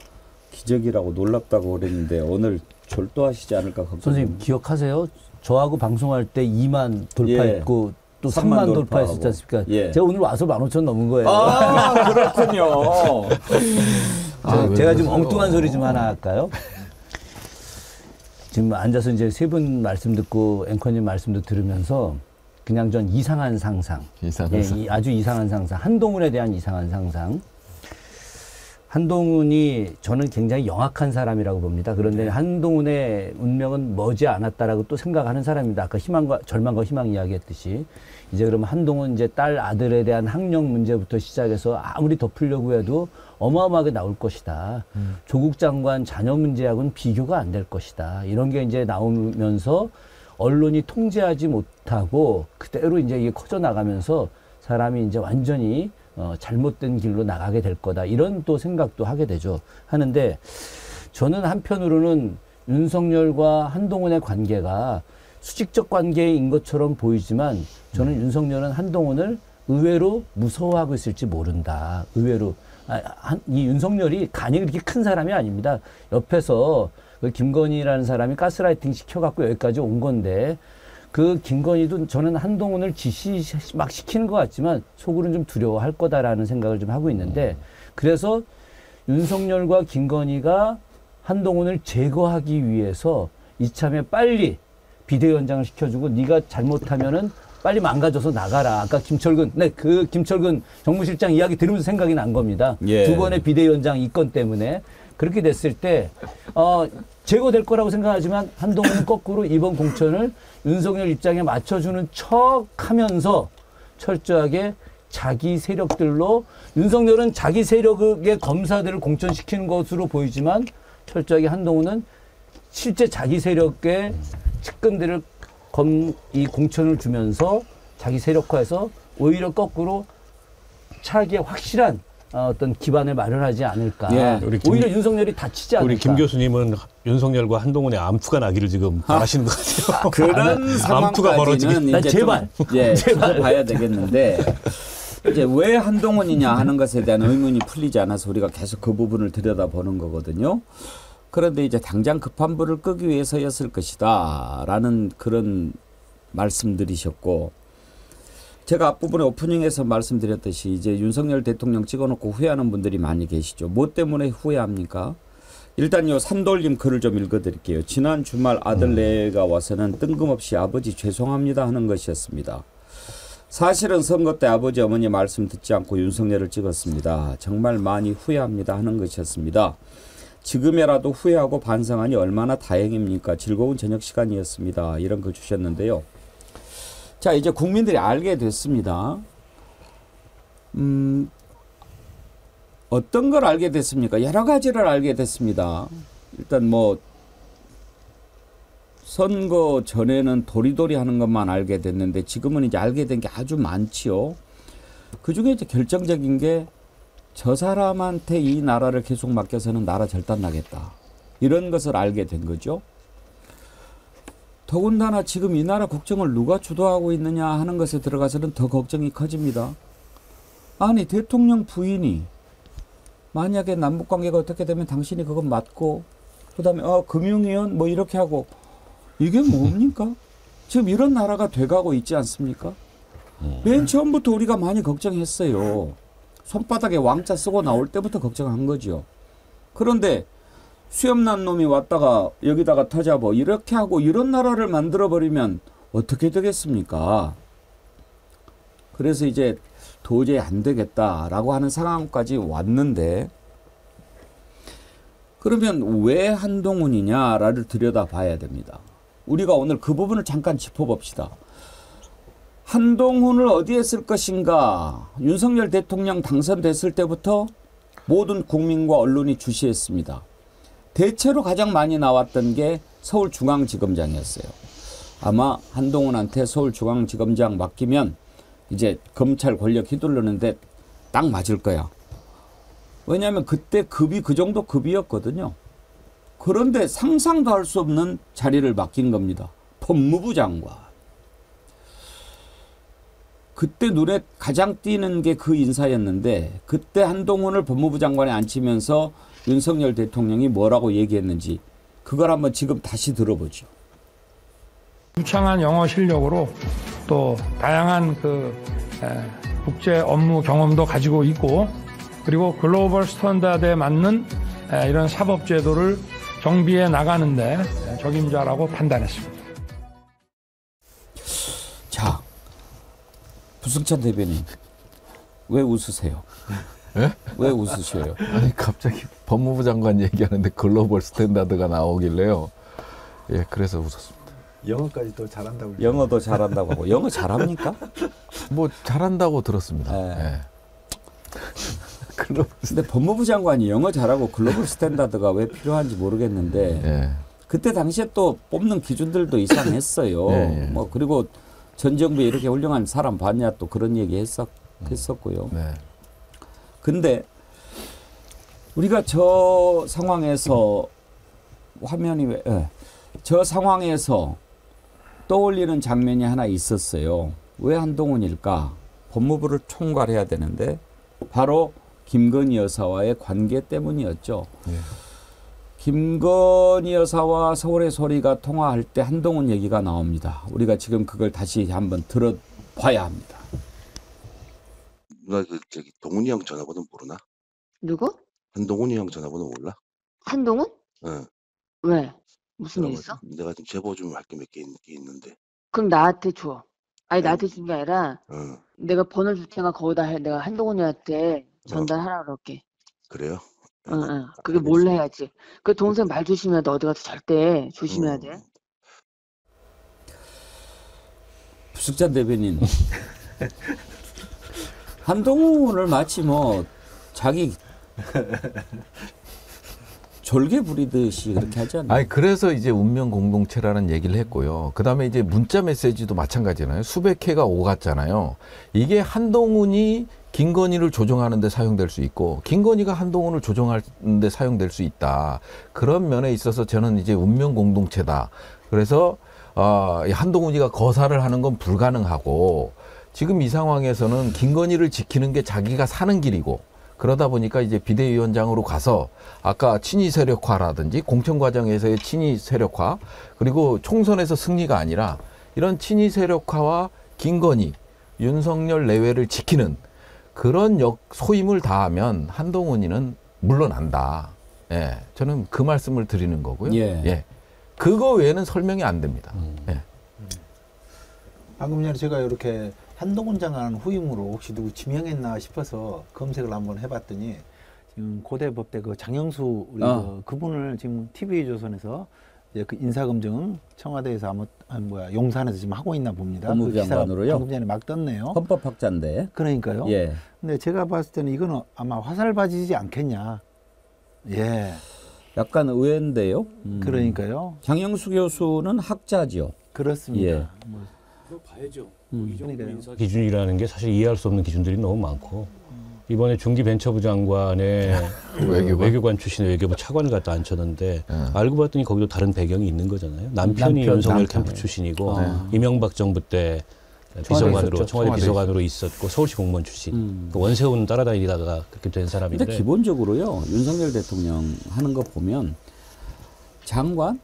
[SPEAKER 1] 기적이라고 놀랍다고 그랬는데 오늘 졸도하시지 않을까 걱정.
[SPEAKER 2] 선생님 기억하세요? 저하고 방송할 때 2만 돌파했고 또 3만 돌파했었지 않습니까?
[SPEAKER 1] 예.
[SPEAKER 2] 제가 오늘 와서 15,000 넘은 거예요.
[SPEAKER 1] 그렇군요.
[SPEAKER 2] 제가 지금 엉뚱한 소리 좀 하나 할까요? 지금 앉아서 이제 세 분 말씀 듣고 앵커님 말씀도 들으면서 그냥 전 이상한 상상. 아주 이상한 상상. 한동훈에 대한 이상한 상상. 한동훈이 저는 굉장히 영악한 사람이라고 봅니다. 그런데 한동훈의 운명은 머지 않았다라고 또 생각하는 사람입니다. 아까 절망과 희망 이야기했듯이. 이제 그러면 한동훈 이제 딸 아들에 대한 학력 문제부터 시작해서 아무리 덮으려고 해도 어마어마하게 나올 것이다. 조국 장관 자녀 문제하고는 비교가 안 될 것이다. 이런 게 이제 나오면서 언론이 통제하지 못하고 그대로 이제 이게 커져 나가면서 사람이 이제 완전히 잘못된 길로 나가게 될 거다. 이런 또 생각도 하게 되죠. 하는데 저는 한편으로는 윤석열과 한동훈의 관계가 수직적 관계인 것처럼 보이지만 저는 윤석열은 한동훈을 의외로 무서워하고 있을지 모른다. 의외로. 이 윤석열이 간이 그렇게 큰 사람이 아닙니다. 옆에서 그 김건희라는 사람이 가스라이팅 시켜갖고 여기까지 온 건데 그 김건희도 저는 한동훈을 지시 막 시키는 것 같지만 속으로는 좀 두려워할 거다라는 생각을 좀 하고 있는데 그래서 윤석열과 김건희가 한동훈을 제거하기 위해서 이참에 빨리 비대위원장을 시켜주고 네가 잘못하면은 빨리 망가져서 나가라. 아까 김철근, 그 김철근 정무실장 이야기 들으면서 생각이 난 겁니다.
[SPEAKER 1] 예.
[SPEAKER 2] 두 번의 비대위원장 이건 때문에 그렇게 됐을 때 제거될 거라고 생각하지만 한동훈은 거꾸로 이번 공천을 윤석열 입장에 맞춰주는 척하면서 철저하게 자기 세력들로 윤석열은 자기 세력의 검사들을 공천시키는 것으로 보이지만 철저하게 한동훈은 실제 자기 세력의 측근들을 이 공천을 주면서 자기 세력화해서 오히려 거꾸로 차기에 확실한 어떤 기반을 마련하지 않을까.
[SPEAKER 1] 예.
[SPEAKER 2] 오히려 윤석열이 다치지 않을까.
[SPEAKER 3] 우리 김 교수님은 윤석열과 한동훈의 암투가 나기를 지금 바라시는 것 같아요.
[SPEAKER 1] 그런 상황까지는 이제
[SPEAKER 2] 제발.
[SPEAKER 1] 제발 봐야 되겠는데 이제 왜 한동훈이냐 하는 것에 대한 의문이 풀리지 않아서 우리가 계속 그 부분을 들여다보는 거거든요. 그런데 이제 당장 급한 불을 끄기 위해서였을 것이다 라는 그런 말씀드리셨고, 제가 앞부분에 오프닝에서 말씀드렸듯이 이제 윤석열 대통령 찍어놓고 후회하는 분들이 많이 계시죠. 뭐 때문에 후회합니까? 일단 요 산돌림 글을 좀 읽어드릴게요. 지난 주말 아들네가 와서는 뜬금없이 아버지 죄송합니다 하는 것이었습니다. 사실은 선거 때 아버지 어머니 말씀 듣지 않고 윤석열을 찍었습니다. 정말 많이 후회합니다 하는 것이었습니다. 지금이라도 후회하고 반성하니 얼마나 다행입니까? 즐거운 저녁 시간이었습니다. 이런 글 주셨는데요. 자, 이제 국민들이 알게 됐습니다. 어떤 걸 알게 됐습니까? 여러 가지를 알게 됐습니다. 일단 뭐 선거 전에는 도리도리 하는 것만 알게 됐는데 지금은 이제 알게 된 게 아주 많지요. 그중에 이제 결정적인 게 저 사람한테 이 나라를 계속 맡겨서는 나라 절단나겠다. 이런 것을 알게 된 거죠. 더군다나 지금 이 나라 국정을 누가 주도하고 있느냐 하는 것에 들어가서는 더 걱정이 커집니다. 아니 대통령 부인이 만약에 남북관계가 어떻게 되면 당신이 그건 맞고 그다음에 금융위원 뭐 이렇게 하고 이게 뭡니까? 지금 이런 나라가 돼가고 있지 않습니까? 맨 처음부터 우리가 많이 걱정했어요. 손바닥에 왕자 쓰고 나올 때부터 걱정한 거죠. 그런데 수염난 놈이 왔다가 여기다가 터잡어 이렇게 하고 이런 나라를 만들어버리면 어떻게 되겠습니까? 그래서 이제 도저히 안 되겠다라고 하는 상황까지 왔는데, 그러면 왜 한동훈이냐를 들여다봐야 됩니다. 우리가 오늘 그 부분을 잠깐 짚어봅시다. 한동훈을 어디에 쓸 것인가? 윤석열 대통령 당선됐을 때부터 모든 국민과 언론이 주시했습니다. 대체로 가장 많이 나왔던 게 서울중앙지검장이었어요. 아마 한동훈한테 서울중앙지검장 맡기면 이제 검찰 권력 휘둘르는데 딱 맞을 거야. 왜냐하면 그때 급이 그 정도 급이었거든요. 그런데 상상도 할 수 없는 자리를 맡긴 겁니다. 법무부 장관. 그때 눈에 가장 띄는 게 그 인사였는데, 그때 한동훈을 법무부 장관에 앉히면서 윤석열 대통령이 뭐라고 얘기했는지 그걸 한번 지금 다시 들어보죠.
[SPEAKER 8] 유창한 영어 실력으로 또 다양한 국제 업무 경험도 가지고 있고, 그리고 글로벌 스탠다드에 맞는 이런 사법 제도를 정비해 나가는데 적임자라고 판단했습니다.
[SPEAKER 1] 자, 부승찬 대변인 왜 웃으세요?
[SPEAKER 4] 예?
[SPEAKER 1] 왜 웃으셔요?
[SPEAKER 4] 아니 갑자기 법무부 장관 얘기하는데 글로벌 스탠다드가 나오길래요. 예, 그래서 웃었습니다.
[SPEAKER 5] 영어까지 또 잘한다고.
[SPEAKER 1] 영어도 잘한다고 하고. 영어 잘합니까?
[SPEAKER 4] 뭐 잘한다고 들었습니다.
[SPEAKER 1] 네.
[SPEAKER 4] 예.
[SPEAKER 1] 근데 법무부 장관이 영어 잘하고 글로벌 스탠다드가 왜 필요한지 모르겠는데
[SPEAKER 4] 예.
[SPEAKER 1] 그때 당시에 또 뽑는 기준들도 이상했어요.
[SPEAKER 4] 예, 예.
[SPEAKER 1] 뭐 그리고 전 정부에 이렇게 훌륭한 사람 봤냐 또 그런 얘기 했었고요.
[SPEAKER 4] 네.
[SPEAKER 1] 근데 우리가 저 상황에서 저 상황에서 떠올리는 장면이 하나 있었어요. 왜 한동훈일까? 법무부를 총괄해야 되는데 바로 김건희 여사와의 관계 때문이었죠.
[SPEAKER 4] 예.
[SPEAKER 1] 김건희 여사와 서울의 소리가 통화할 때 한동훈 얘기가 나옵니다. 우리가 지금 그걸 다시 한번 들어봐야 합니다.
[SPEAKER 9] 누나 저기 동훈이 형 전화번호 모르나?
[SPEAKER 7] 누구?
[SPEAKER 9] 한동훈이 형 전화번호 몰라?
[SPEAKER 7] 한동훈?
[SPEAKER 9] 응.
[SPEAKER 7] 왜? 무슨 일 있어?
[SPEAKER 9] 내가 좀 제보 좀 할 게 몇 개 있는데.
[SPEAKER 7] 그럼 나한테 줘. 아니 나한테 준 게 아니라
[SPEAKER 9] 응.
[SPEAKER 7] 내가 번호 줄 테니까 거기다 내가 한동훈이한테 전달하라 그럴게.
[SPEAKER 9] 그래요?
[SPEAKER 7] 응, 응. 그게 몰래 해야지. 그 동생 말 조심해야 돼. 어디 가서 절대 조심해야 돼.
[SPEAKER 1] 부숙자 대변인. 한동훈을 마치 뭐 자기 졸개 부리듯이 그렇게 하지 않나요?
[SPEAKER 4] 아니 그래서 이제 운명 공동체라는 얘기를 했고요. 그다음에 이제 문자 메시지도 마찬가지잖아요. 수백 회가 오갔잖아요. 이게 한동훈이 김건희를 조정하는 데 사용될 수 있고 김건희가 한동훈을 조정하는 데 사용될 수 있다. 그런 면에 있어서 저는 이제 운명 공동체다. 그래서 한동훈이가 거사를 하는 건 불가능하고 지금 이 상황에서는 김건희를 지키는 게 자기가 사는 길이고 그러다 보니까 이제 비대위원장으로 가서 아까 친위 세력화라든지 공천 과정에서의 친위 세력화 그리고 총선에서 승리가 아니라 이런 친위 세력화와 김건희, 윤석열 내외를 지키는 그런 소임을 다하면 한동훈이는 물러난다. 예, 저는 그 말씀을 드리는 거고요. 예. 그거 외에는 설명이 안 됩니다. 예.
[SPEAKER 5] 방금 전에 제가 이렇게 한동훈 장관 후임으로 혹시 누구 지명했나 싶어서 검색을 한번 해봤더니 지금 고대 법대 그 장영수 우리 그분을 지금 TV조선에서 이제 그 인사검증 청와대에서 용산에서 지금 하고 있나 봅니다.
[SPEAKER 1] 법무부 장관으로요?
[SPEAKER 5] 방금 전에 막 떴네요.
[SPEAKER 1] 헌법학자인데.
[SPEAKER 5] 그러니까요.
[SPEAKER 1] 예.
[SPEAKER 5] 근데 제가 봤을 때는 이거는 아마 화살바지지 않겠냐. 예.
[SPEAKER 1] 약간 의외인데요.
[SPEAKER 5] 그러니까요.
[SPEAKER 1] 장영수 교수는 학자죠.
[SPEAKER 5] 그렇습니다.
[SPEAKER 1] 예.
[SPEAKER 6] 그거 봐야죠.
[SPEAKER 3] 기준이라는 게 사실 이해할 수 없는 기준들이 너무 많고 이번에 중기벤처부 장관의 외교관 출신의 외교부 차관을 갖다 앉혔는데 알고 봤더니 거기도 다른 배경이 있는 거잖아요. 남편이 윤석열 캠프 출신이고 이명박 정부 때 청와대 비서관으로 있었고 서울시 공무원 출신. 그 원세훈 따라다니다가 그렇게 된 사람인데.
[SPEAKER 1] 근데 기본적으로요. 윤석열 대통령 하는 거 보면 장관?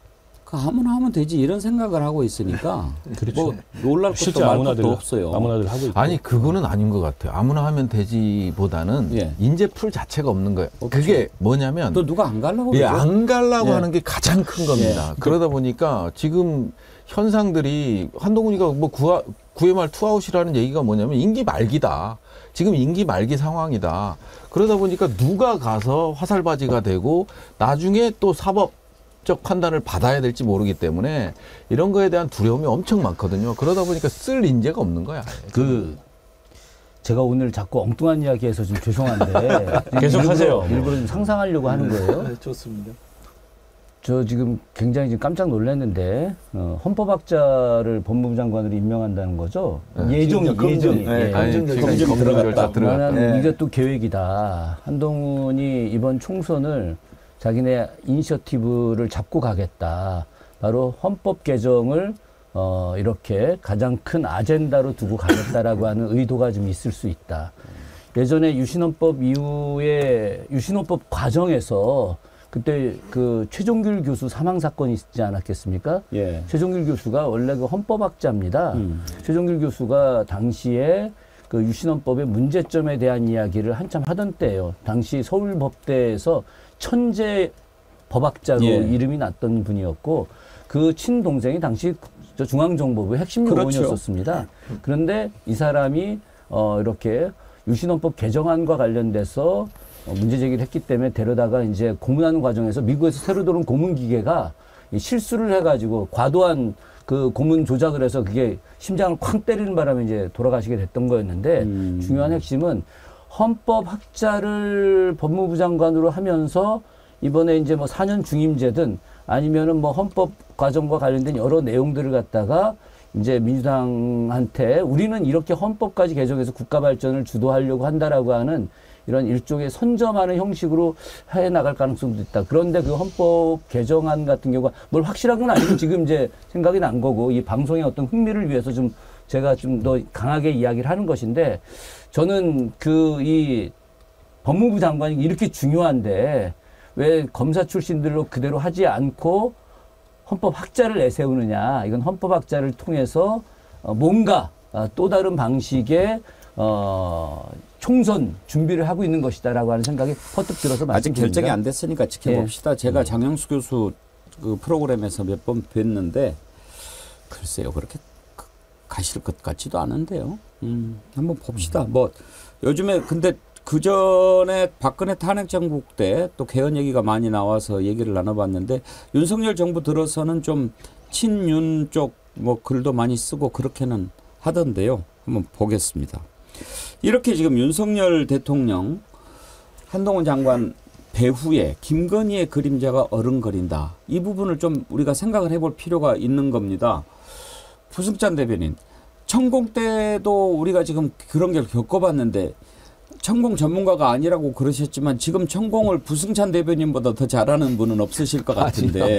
[SPEAKER 1] 그 아무나 하면 되지 이런 생각을 하고 있으니까
[SPEAKER 3] 그렇죠.
[SPEAKER 1] 뭐 놀랄 것도 말 것도 없어요.
[SPEAKER 3] 아무나들 하고 있고.
[SPEAKER 4] 아니 그거는 아닌 것 같아요. 아무나 하면 되지보다는 인재풀 자체가 없는 거예요. 그게 뭐냐면
[SPEAKER 1] 또 누가 안 가려고
[SPEAKER 4] 예, 안 가려고 하는 게 가장 큰 겁니다.
[SPEAKER 1] 예.
[SPEAKER 4] 그러다 보니까 지금 현상들이 한동훈이가 뭐 9회 말 투아웃이라는 얘기가 뭐냐면 임기 말기다. 지금 임기 말기 상황이다. 그러다 보니까 누가 가서 화살바지가 되고 나중에 또 사법 적 판단을 받아야 될지 모르기 때문에 이런 거에 대한 두려움이 엄청 많거든요. 그러다 보니까 쓸 인재가 없는 거야.
[SPEAKER 2] 제가 오늘 자꾸 엉뚱한 이야기해서 좀 죄송한데
[SPEAKER 3] 계속하세요.
[SPEAKER 2] 일부러 좀 상상하려고 하는 거예요.
[SPEAKER 5] 네, 좋습니다.
[SPEAKER 2] 저 지금 굉장히 지금 깜짝 놀랐는데 헌법학자를 법무부 장관으로 임명한다는 거죠. 예정이
[SPEAKER 4] 검증 들어갔다.
[SPEAKER 2] 나는 이게 또 계획이다. 한동훈이 이번 총선을 자기네 이니셔티브를 잡고 가겠다. 바로 헌법 개정을 이렇게 가장 큰 아젠다로 두고 가겠다라고 하는 의도가 좀 있을 수 있다. 예전에 유신헌법 이후에 유신헌법 과정에서 그때 그 최종길 교수 사망 사건이 있지 않았겠습니까?
[SPEAKER 1] 예.
[SPEAKER 2] 최종길 교수가 원래 그 헌법학자입니다. 최종길 교수가 당시에 그 유신헌법의 문제점에 대한 이야기를 한참 하던 때예요. 당시 서울법대에서 천재 법학자로 이름이 났던 분이었고 그 친동생이 당시 중앙정보부 핵심 요원이었었습니다. 그런데 이 사람이 이렇게 유신헌법 개정안과 관련돼서 문제 제기를 했기 때문에 데려다가 이제 고문하는 과정에서 미국에서 새로 들어온 고문 기계가 실수를 해가지고 과도한 그 고문 조작을 해서 그게 심장을 쾅 때리는 바람에 이제 돌아가시게 됐던 거였는데 중요한 핵심은 헌법학자를 법무부 장관으로 하면서 이번에 이제 뭐 4년 중임제든 아니면은 뭐 헌법 과정과 관련된 여러 내용들을 갖다가 이제 민주당한테 우리는 이렇게 헌법까지 개정해서 국가 발전을 주도하려고 한다라고 하는 이런 일종의 선점하는 형식으로 해 나갈 가능성도 있다. 그런데 그 헌법 개정안 같은 경우가 뭘 확실한 건 아니고 지금 이제 생각이 난 거고 이 방송의 어떤 흥미를 위해서 좀 제가 좀 더 강하게 이야기를 하는 것인데 저는 이 법무부 장관이 이렇게 중요한데 왜 검사 출신들로 그대로 하지 않고 헌법학자를 내세우느냐. 이건 헌법학자를 통해서 뭔가 또 다른 방식의 총선 준비를 하고 있는 것이다라고 하는 생각이 퍼뜩 들어서 말씀드립니다.
[SPEAKER 1] 아직 결정이 안 됐으니까 지켜봅시다. 제가 장영수 교수 그 프로그램에서 몇 번 뵀는데 글쎄요. 그렇게 가실 것 같지도 않은데요. 한번 봅시다. 뭐 요즘에 근데 그 전에 박근혜 탄핵 정국 때 또 개헌 얘기가 많이 나와서 얘기를 나눠봤는데 윤석열 정부 들어서는 좀 친윤 쪽 뭐 글도 많이 쓰고 그렇게는 하던데요. 한번 보겠습니다. 이렇게 지금 윤석열 대통령 한동훈 장관 배후에 김건희의 그림자가 어른거린다. 이 부분을 좀 우리가 생각을 해볼 필요가 있는 겁니다. 부승찬 대변인, 천공 때도 우리가 지금 그런 걸 겪어봤는데 천공 전문가가 아니라고 그러셨지만 지금 천공을 부승찬 대변인보다 더 잘하는 분은 없으실 것 같은데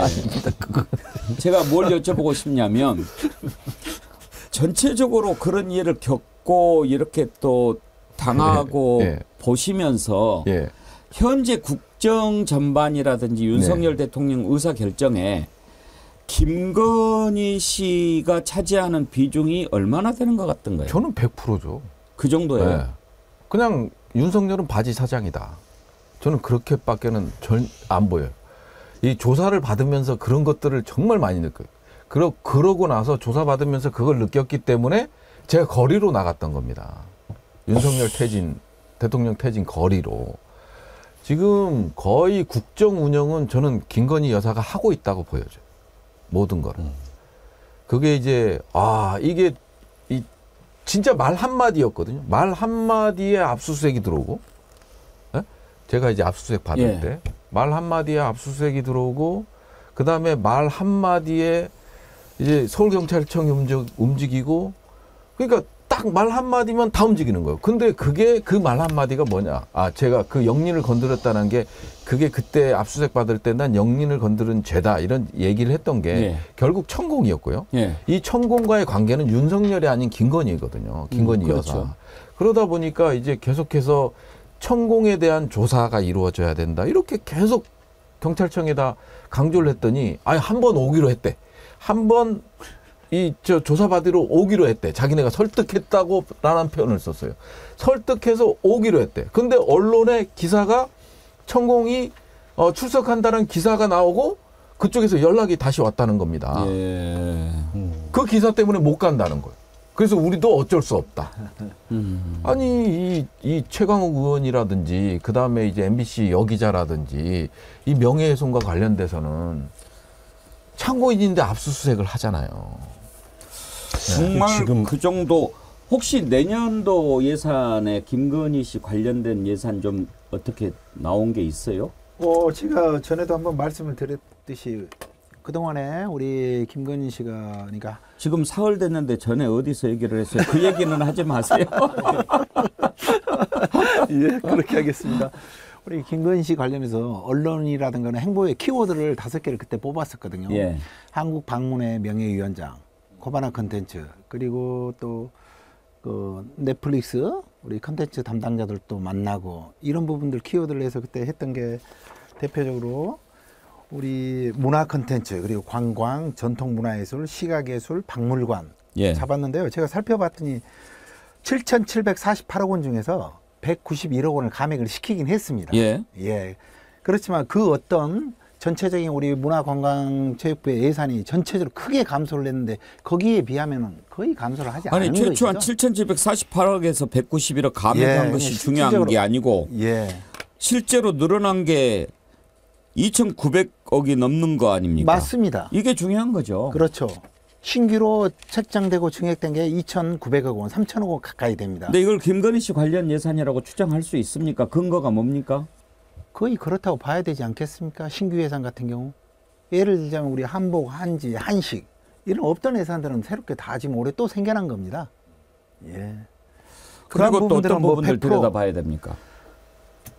[SPEAKER 1] 제가 뭘 여쭤보고 싶냐면 전체적으로 그런 일을 겪고 이렇게 또 당하고 보시면서
[SPEAKER 4] 예.
[SPEAKER 1] 현재 국정 전반이라든지 윤석열 대통령 의사 결정에 김건희 씨가 차지하는 비중이 얼마나 되는 것 같던가요?
[SPEAKER 4] 저는 100%죠.
[SPEAKER 1] 그 정도예요.
[SPEAKER 4] 네. 그냥 윤석열은 바지 사장이다. 저는 그렇게밖에는 안 보여요. 이 조사를 받으면서 그런 것들을 정말 많이 느껴요. 그러고 나서 조사 받으면서 그걸 느꼈기 때문에 제가 거리로 나갔던 겁니다. 윤석열 퇴진, 대통령 퇴진 거리로. 지금 거의 국정 운영은 저는 김건희 여사가 하고 있다고 보여져요. 모든 거를. 그게 이제 이게 진짜 말 한마디였거든요. 말 한마디에 압수수색이 들어오고, 제가 이제 압수수색 받을 때 말 한마디에 압수수색이 들어오고, 그 다음에 말 한마디에 이제 서울경찰청이 움직이고, 그러니까 딱 말 한마디면 다 움직이는 거예요. 근데 그게 그 말 한마디가 뭐냐. 제가 그 영린을 건드렸다는 게 그게 그때 압수수색 받을 때 난 영린을 건드린 죄다 이런 얘기를 했던 게 결국 천공이었고요. 이 천공과의 관계는 윤석열이 아닌 김건희거든요. 김건희 여사.
[SPEAKER 1] 그렇죠.
[SPEAKER 4] 그러다 보니까 이제 계속해서 천공에 대한 조사가 이루어져야 된다. 이렇게 계속 경찰청에다 강조를 했더니 한 번 오기로 했대. 한 번 조사받으러 오기로 했대. 자기네가 설득했다고 라는 표현을 썼어요. 설득해서 오기로 했대. 근데 언론의 기사가 천공이 출석한다는 기사가 나오고 그쪽에서 연락이 다시 왔다는 겁니다. 그 기사 때문에 못 간다는 거예요. 그래서 우리도 어쩔 수 없다. 아니 이 최강욱 의원이라든지 그 다음에 이제 MBC 여기자라든지 이 명예훼손과 관련돼서는 참고인인데 압수수색을 하잖아요.
[SPEAKER 1] 정말
[SPEAKER 3] 지금
[SPEAKER 1] 그 정도. 혹시 내년도 예산에 김건희 씨 관련된 예산 좀 어떻게 나온 게 있어요?
[SPEAKER 5] 제가 전에도 한번 말씀을 드렸듯이 그동안에 우리 김건희 씨가 그러니까
[SPEAKER 1] 지금 사흘 됐는데 전에 어디서 얘기를 했어요? 그 얘기는 하지 마세요.
[SPEAKER 5] 예, 그렇게 하겠습니다. 우리 김건희 씨 관련해서 언론이라든가 행보의 키워드를 5개를 그때 뽑았었거든요. 한국 방문의 명예위원장, 코바나 컨텐츠, 그리고 또 그 넷플릭스 우리 컨텐츠 담당자들도 만나고 이런 부분들 키워드를 해서 그때 했던 게 대표적으로 우리 문화 컨텐츠 그리고 관광, 전통문화예술, 시각예술, 박물관 잡았는데요. 제가 살펴봤더니 7,748억 원 중에서 191억 원을 감액을 시키긴 했습니다. 그렇지만 그 어떤 전체적인 우리 문화관광체육부의 예산이 전체적으로 크게 감소를 했는데 거기에 비하면 거의 감소를 하지 않은 거죠.
[SPEAKER 1] 최초한 7,748억에서 191억 감액한 것이 중요한 게 아니고 실제로 늘어난 게 2,900억이 넘는 거 아닙니까?
[SPEAKER 5] 맞습니다.
[SPEAKER 1] 이게 중요한 거죠.
[SPEAKER 5] 그렇죠. 신규로 책정되고 증액된 게 2,900억 원, 3,000억 원 가까이 됩니다.
[SPEAKER 1] 근데 이걸 김건희 씨 관련 예산이라고 추정할 수 있습니까? 근거가 뭡니까?
[SPEAKER 5] 거의 그렇다고 봐야 되지 않겠습니까? 신규 예산 같은 경우. 예를 들자면 우리 한복, 한지, 한식 이런 없던 예산들은 새롭게 다 지금 올해 또 생겨난 겁니다.
[SPEAKER 1] 그리고 또 어떤 부분들 들여다봐야 됩니까?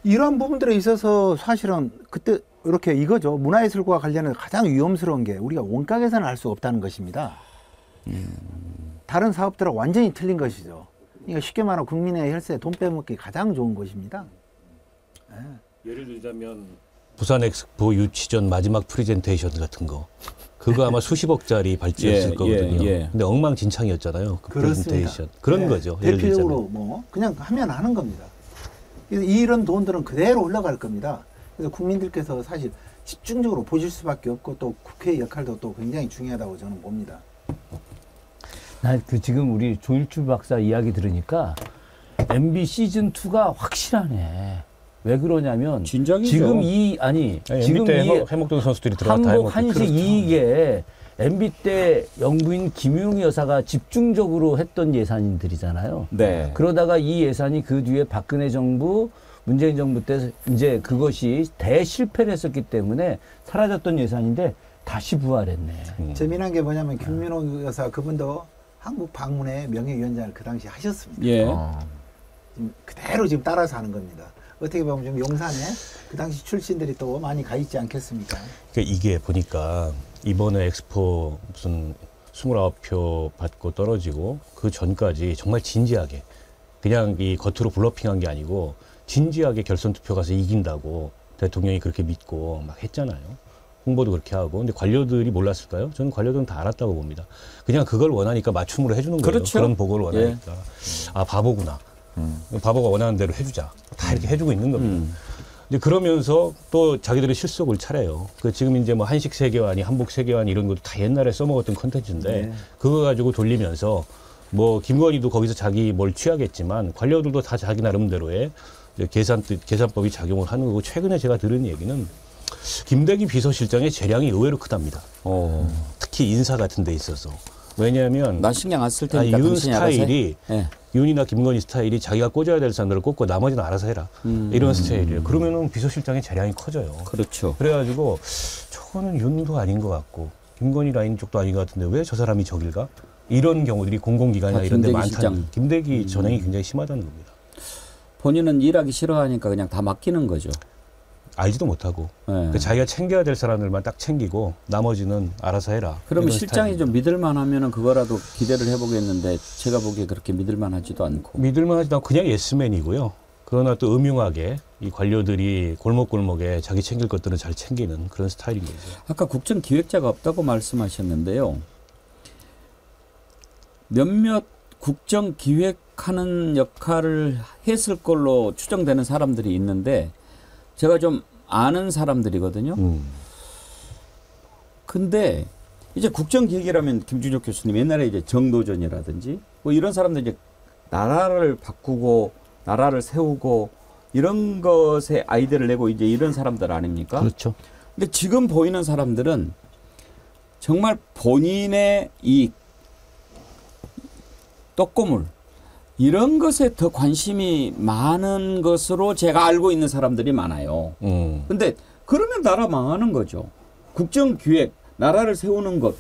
[SPEAKER 5] 이런 부분들에 있어서 사실은 그때 이렇게 이거죠. 문화예술과 관련해서 가장 위험스러운 게 우리가 원가 계산을 할 수 없다는 것입니다. 다른 사업들하고 완전히 틀린 것이죠. 그러니까 쉽게 말하면 국민의 혈세 돈 빼먹기 가장 좋은 것입니다.
[SPEAKER 3] 예를 들자면 부산 엑스포 유치 전 마지막 프레젠테이션 같은 거 그거 아마 수십억짜리 발주였을 거거든요. 근데 엉망진창이었잖아요. 그 프레젠테이션. 그런 거죠.
[SPEAKER 5] 대표적으로 뭐 그냥 하면 하는 겁니다. 그래서 이런 돈들은 그대로 흘러갈 겁니다. 그래서 국민들께서 사실 집중적으로 보실 수밖에 없고 또 국회의 역할도 또 굉장히 중요하다고 저는 봅니다.
[SPEAKER 2] 난 지금 우리 조일주 박사 이야기 들으니까 MB 시즌 2가 확실하네. 왜 그러냐면
[SPEAKER 1] 진작이죠.
[SPEAKER 2] 지금 지금 이
[SPEAKER 3] 해먹던 선수들이 들어갔다.
[SPEAKER 2] 한국 한식 이익에 MB 때 영부인 김유영 여사가 집중적으로 했던 예산들이잖아요. 그러다가 이 예산이 그 뒤에 박근혜 정부, 문재인 정부 때 이제 그것이 대실패를 했었기 때문에 사라졌던 예산인데 다시 부활했네.
[SPEAKER 5] 재미난 게 뭐냐면 김유영 여사 그분도 한국 방문의 명예위원장을 그 당시 하셨습니다. 지금 그대로 지금 따라서 하는 겁니다. 어떻게 보면 좀 용산에 그 당시 출신들이 또 많이 가 있지 않겠습니까?
[SPEAKER 3] 그러니까 이게 보니까 이번에 엑스포 무슨 29표 받고 떨어지고 그 전까지 정말 진지하게 그냥 이 겉으로 블러핑한 게 아니고 진지하게 결선 투표 가서 이긴다고 대통령이 그렇게 믿고 막 했잖아요. 홍보도 그렇게 하고. 근데 관료들이 몰랐을까요? 저는 관료들은 다 알았다고 봅니다. 그냥 그걸 원하니까 맞춤으로 해주는 거예요.
[SPEAKER 1] 그렇죠.
[SPEAKER 3] 그런 보고를 원하니까. 아, 바보구나. 바보가 원하는 대로 해주자. 다 이렇게 해주고 있는 겁니다. 이제 그러면서 또 자기들의 실속을 차려요. 그 지금 이제 뭐 한식 세계관이 한복 세계관 이런 것도 다 옛날에 써먹었던 컨텐츠인데 그거 가지고 돌리면서 뭐 김건희도 거기서 자기 뭘 취하겠지만 관료들도 다 자기 나름대로의 계산법이 작용을 하는 거고 최근에 제가 들은 얘기는 김대기 비서실장의 재량이 의외로 크답니다. 특히 인사 같은 데 있어서. 왜냐하면
[SPEAKER 1] 나 신경 안 쓸 테니까
[SPEAKER 3] 윤
[SPEAKER 1] 당신이 알아서 해.
[SPEAKER 3] 스타일이
[SPEAKER 1] 예.
[SPEAKER 3] 윤이나 김건희 스타일이 자기가 꽂아야 될 사람들을 꽂고 나머지는 알아서 해라. 이런 스타일이에요. 그러면은 비서실장의 재량이 커져요.
[SPEAKER 1] 그렇죠.
[SPEAKER 3] 그래가지고 저거는 윤도 아닌 것 같고 김건희 라인 쪽도 아닌 것 같은데 왜 저 사람이 저길가? 이런 경우들이 공공기관이나 이런 데
[SPEAKER 1] 김대기
[SPEAKER 3] 많다는
[SPEAKER 1] 실장.
[SPEAKER 3] 김대기 전형이 굉장히 심하다는 겁니다.
[SPEAKER 1] 본인은 일하기 싫어하니까 그냥 다 맡기는 거죠.
[SPEAKER 3] 알지도 못하고
[SPEAKER 1] 예.
[SPEAKER 3] 그러니까 자기가 챙겨야 될 사람들만 딱 챙기고 나머지는 알아서 해라.
[SPEAKER 1] 그러면
[SPEAKER 3] 이런
[SPEAKER 1] 실장이
[SPEAKER 3] 스타일입니다.
[SPEAKER 1] 좀 믿을만 하면은 그거라도 기대를 해보겠는데 제가 보기에 그렇게 믿을만 하지도 않고.
[SPEAKER 3] 믿을만 하지도 않고 그냥 예스맨이고요. 그러나 또 음흉하게 이 관료들이 골목골목에 자기 챙길 것들은 잘 챙기는 그런 스타일인 거죠.
[SPEAKER 1] 아까 국정기획자가 없다고 말씀하셨는데요. 몇몇 국정기획하는 역할을 했을 걸로 추정되는 사람들이 있는데 제가 좀 아는 사람들이거든요. 근데 이제 국정기획이라면 김준혁 교수님 옛날에 이제 정도전이라든지 뭐 이런 사람들 이제 나라를 바꾸고 나라를 세우고 이런 것에 아이디어를 내고 이제 이런 사람들 아닙니까?
[SPEAKER 2] 그렇죠.
[SPEAKER 1] 근데 지금 보이는 사람들은 정말 본인의 이 떡고물 이런 것에 더 관심이 많은 것으로 제가 알고 있는 사람들이 많아요. 근데 그러면 나라 망하는 거죠. 국정기획, 나라를 세우는 것,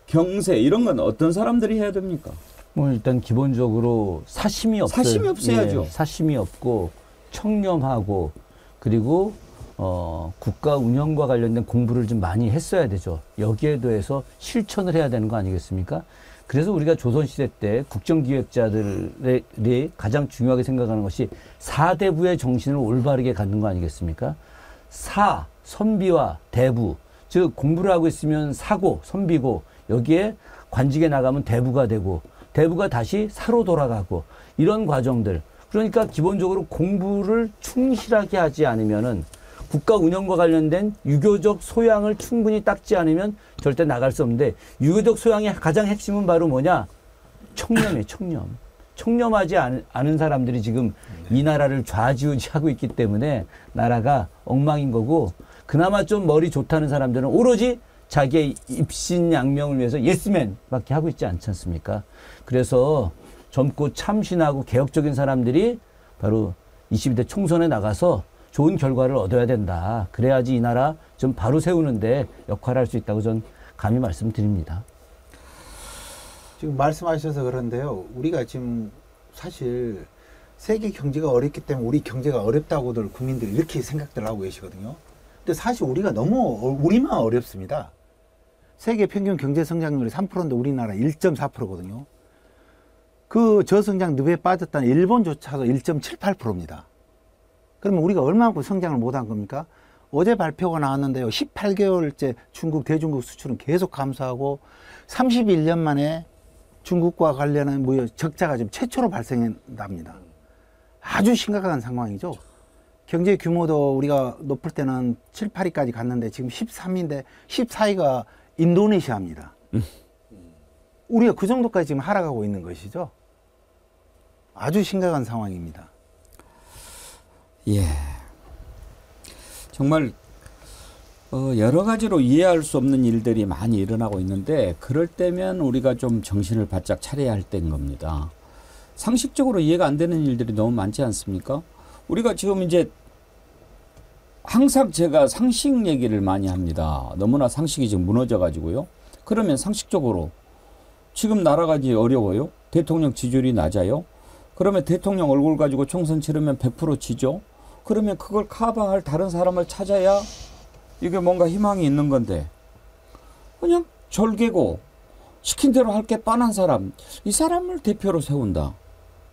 [SPEAKER 1] 경세 이런 건 어떤 사람들이 해야 됩니까?
[SPEAKER 2] 뭐 일단 기본적으로 사심이 없어요.
[SPEAKER 1] 사심이 없어야죠.
[SPEAKER 2] 예, 사심이 없고 청렴하고 그리고 국가 운영과 관련된 공부를 좀 많이 했어야 되죠. 여기에 대해서 실천을 해야 되는 거 아니겠습니까? 그래서 우리가 조선시대 때 국정기획자들이 가장 중요하게 생각하는 것이 사대부의 정신을 올바르게 갖는 거 아니겠습니까? 사, 선비와 대부, 즉 공부를 하고 있으면 사고, 선비고 여기에 관직에 나가면 대부가 되고 대부가 다시 사로 돌아가고 이런 과정들. 그러니까 기본적으로 공부를 충실하게 하지 않으면은 국가 운영과 관련된 유교적 소양을 충분히 닦지 않으면 절대 나갈 수 없는데 유교적 소양의 가장 핵심은 바로 뭐냐? 청렴이에요, 청렴. 청렴하지 않은 사람들이 지금 이 나라를 좌지우지하고 있기 때문에 나라가 엉망인 거고 그나마 좀 머리 좋다는 사람들은 오로지 자기의 입신양명을 위해서 예스맨밖에 하고 있지 않지 않습니까? 그래서 젊고 참신하고 개혁적인 사람들이 바로 22대 총선에 나가서 좋은 결과를 얻어야 된다. 그래야지 이 나라 좀 바로 세우는데 역할을 할 수 있다고 전 감히 말씀드립니다.
[SPEAKER 5] 지금 말씀하셔서 그런데요. 우리가 지금 사실 세계 경제가 어렵기 때문에 우리 경제가 어렵다고들 국민들이 이렇게 생각들 하고 계시거든요. 근데 사실 우리가 너무 우리만 어렵습니다. 세계 평균 경제 성장률이 3%인데 우리나라 1.4%거든요. 그 저성장 늪에 빠졌다는 일본조차도 1.78%입니다. 그러면 우리가 얼마만큼 성장을 못한 겁니까? 어제 발표가 나왔는데요. 18개월째 중국, 대중국 수출은 계속 감소하고 31년 만에 중국과 관련한 무역 적자가 지금 최초로 발생한답니다. 아주 심각한 상황이죠. 경제 규모도 우리가 높을 때는 7, 8위까지 갔는데 지금 13위인데 14위가 인도네시아입니다. 우리가 그 정도까지 지금 하락하고 있는 것이죠. 아주 심각한 상황입니다.
[SPEAKER 1] 예. 정말 여러 가지로 이해할 수 없는 일들이 많이 일어나고 있는데 그럴 때면 우리가 좀 정신을 바짝 차려야 할 때인 겁니다. 상식적으로 이해가 안 되는 일들이 너무 많지 않습니까? 우리가 지금 이제 항상 제가 상식 얘기를 많이 합니다. 너무나 상식이 지금 무너져 가지고요. 그러면 상식적으로 지금 나라가 이제 어려워요. 대통령 지지율이 낮아요. 그러면 대통령 얼굴 가지고 총선 치르면 100% 지죠. 그러면 그걸 커버할 다른 사람을 찾아야 이게 뭔가 희망이 있는 건데 그냥 절개고 시킨 대로 할 게 뻔한 사람, 이 사람을 대표로 세운다.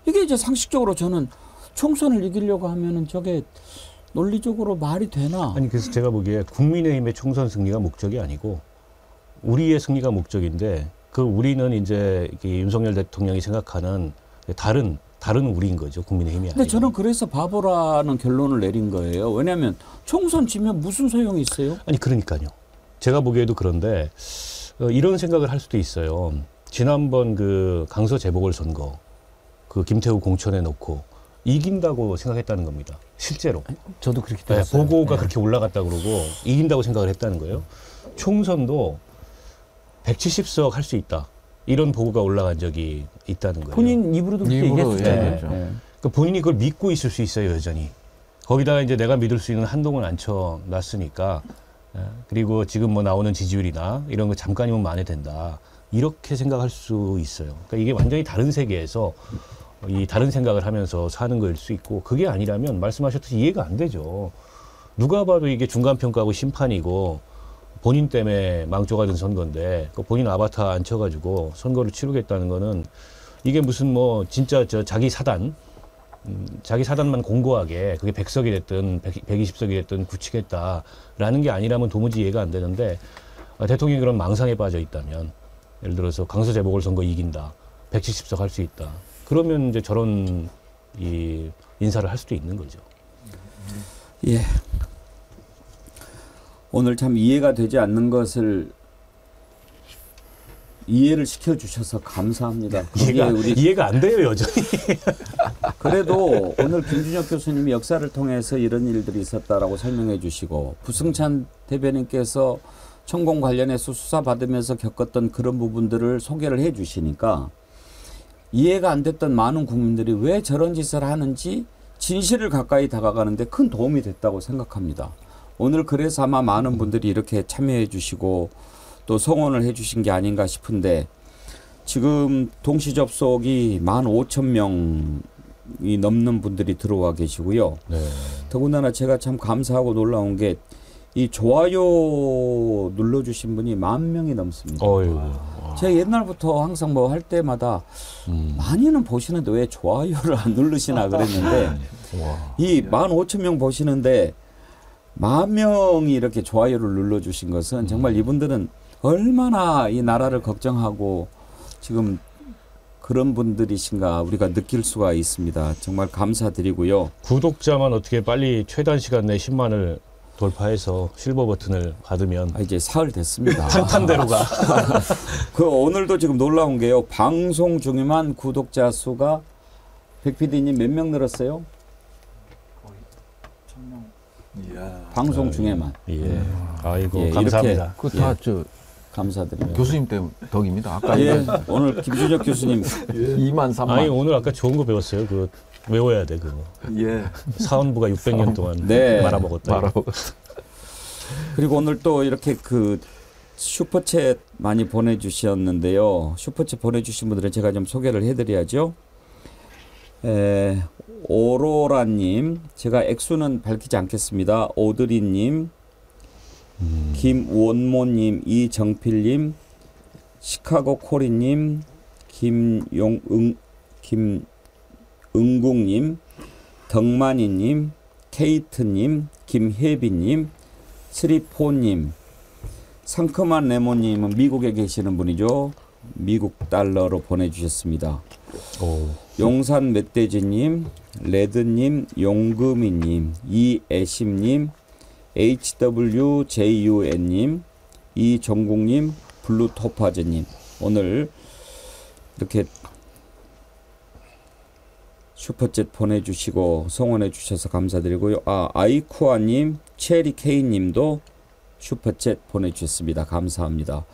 [SPEAKER 1] 이게 이제 상식적으로 저는 총선을 이기려고 하면은 저게 논리적으로 말이 되나?
[SPEAKER 3] 아니 그래서 제가 보기에 국민의힘의 총선 승리가 목적이 아니고 우리의 승리가 목적인데 그 우리는 이제 윤석열 대통령이 생각하는 다른 우리인 거죠. 국민의힘이 아니고.
[SPEAKER 1] 근데 저는 그래서 바보라는 결론을 내린 거예요. 왜냐하면 총선 지면 무슨 소용이 있어요?
[SPEAKER 3] 아니 그러니까요. 제가 보기에도 그런데 이런 생각을 할 수도 있어요. 지난번 그 강서 재보궐선거 그 김태우 공천해 놓고 이긴다고 생각했다는 겁니다. 실제로.
[SPEAKER 2] 저도 그렇게
[SPEAKER 3] 네,
[SPEAKER 2] 들었어요.
[SPEAKER 3] 보고가
[SPEAKER 2] 네.
[SPEAKER 3] 그렇게 올라갔다 그러고 이긴다고 생각을 했다는 거예요. 총선도 170석 할 수 있다. 이런 보고가 올라간 적이 있다는 거예요.
[SPEAKER 2] 본인 입으로도 그렇게
[SPEAKER 4] 입으로
[SPEAKER 2] 얘기했어요.
[SPEAKER 4] 얘기했죠.
[SPEAKER 3] 그러니까 본인이 그걸 믿고 있을 수 있어요, 여전히. 거기다가 이제 내가 믿을 수 있는 한동훈 앉혀놨으니까 그리고 지금 뭐 나오는 지지율이나 이런 거 잠깐이면 만회된다. 이렇게 생각할 수 있어요. 그러니까 이게 완전히 다른 세계에서 이 다른 생각을 하면서 사는 거일 수 있고 그게 아니라면 말씀하셨듯이 이해가 안 되죠. 누가 봐도 이게 중간평가하고 심판이고 본인 때문에 망조가 된 선거인데 그 본인 아바타 앉혀가지고 선거를 치르겠다는 거는 이게 무슨 뭐 진짜 저 자기 사단 자기 사단만 공고하게 그게 100석이 됐든 120석이 됐든 굳히겠다라는 게 아니라면 도무지 이해가 안 되는데 대통령이 그런 망상에 빠져 있다면 예를 들어서 강서 재보궐선거 이긴다 170석 할 수 있다 그러면 이제 저런 이 인사를 할 수도 있는 거죠.
[SPEAKER 1] 예. 오늘 참 이해가 되지 않는 것을 이해를 시켜주셔서 감사합니다.
[SPEAKER 3] 이해가 안 돼요, 여전히.
[SPEAKER 1] 그래도 오늘 김준혁 교수님이 역사를 통해서 이런 일들이 있었다라고 설명해 주시고 부승찬 대변인께서 천공 관련해서 수사받으면서 겪었던 그런 부분들을 소개를 해 주시니까 이해가 안 됐던 많은 국민들이 왜 저런 짓을 하는지 진실을 가까이 다가가는데 큰 도움이 됐다고 생각합니다. 오늘 그래서 아마 많은 분들이 이렇게 참여해 주시고 또 성원을 해 주신 게 아닌가 싶은데 지금 동시 접속이 15,000명이 넘는 분들이 들어와 계시고요.
[SPEAKER 3] 네.
[SPEAKER 1] 더군다나 제가 참 감사하고 놀라운 게 이 좋아요 눌러주신 분이 10,000명이 넘습니다. 제가 옛날부터 항상 뭐 할 때마다 많이는 보시는데 왜 좋아요를 안 누르시나 그랬는데 이 15,000명 보시는데 10,000명이 이렇게 좋아요를 눌러주신 것은 정말 이분들은 얼마나 이 나라를 걱정하고 지금 그런 분들이신가 우리가 느낄 수가 있습니다. 정말 감사드리고요.
[SPEAKER 3] 구독자만 어떻게 빨리 최단 시간 내에 10만을 돌파해서 실버 버튼을 받으면
[SPEAKER 1] 이제 사흘 됐습니다.
[SPEAKER 3] 탄탄대로 가.
[SPEAKER 1] 그 오늘도 지금 놀라운 게요. 방송 중에만 구독자 수가 백 PD님 몇 명 늘었어요? 방송 중에만.
[SPEAKER 3] 예. 아이고
[SPEAKER 1] 예,
[SPEAKER 3] 감사합니다.
[SPEAKER 4] 그거 다 저
[SPEAKER 1] 감사드립니다.
[SPEAKER 4] 교수님 때문에 덕입니다. 아까
[SPEAKER 1] 예, 오늘 김준혁 교수님
[SPEAKER 4] 2만 3만.
[SPEAKER 3] 아니 오늘 아까 좋은 거 배웠어요. 그거 외워야 돼 그거.
[SPEAKER 5] 예.
[SPEAKER 3] 사원부가 600년 동안
[SPEAKER 1] 네.
[SPEAKER 3] 말아먹었다.
[SPEAKER 1] 그리고 오늘 또 이렇게 그 슈퍼챗 많이 보내주셨는데요. 슈퍼챗 보내주신 분들은 제가 좀 소개를 해드려야죠. 오로라님, 제가 액수는 밝히지 않겠습니다. 오드리님, 김원모님, 이정필님, 시카고 코리님, 김응국님, 덕만이님, 케이트님, 김혜빈님, 스리포님, 상큼한 레몬님은 미국에 계시는 분이죠. 미국 달러로 보내주셨습니다. 용산 멧돼지님, 레드님, 용금이님, 이애심님, HWJUN님, 이정국님, 블루토파즈님 오늘 이렇게 슈퍼챗 보내주시고 성원해 주셔서 감사드리고요. 아이쿠아님, 체리케이님도 슈퍼챗 보내주셨습니다. 감사합니다.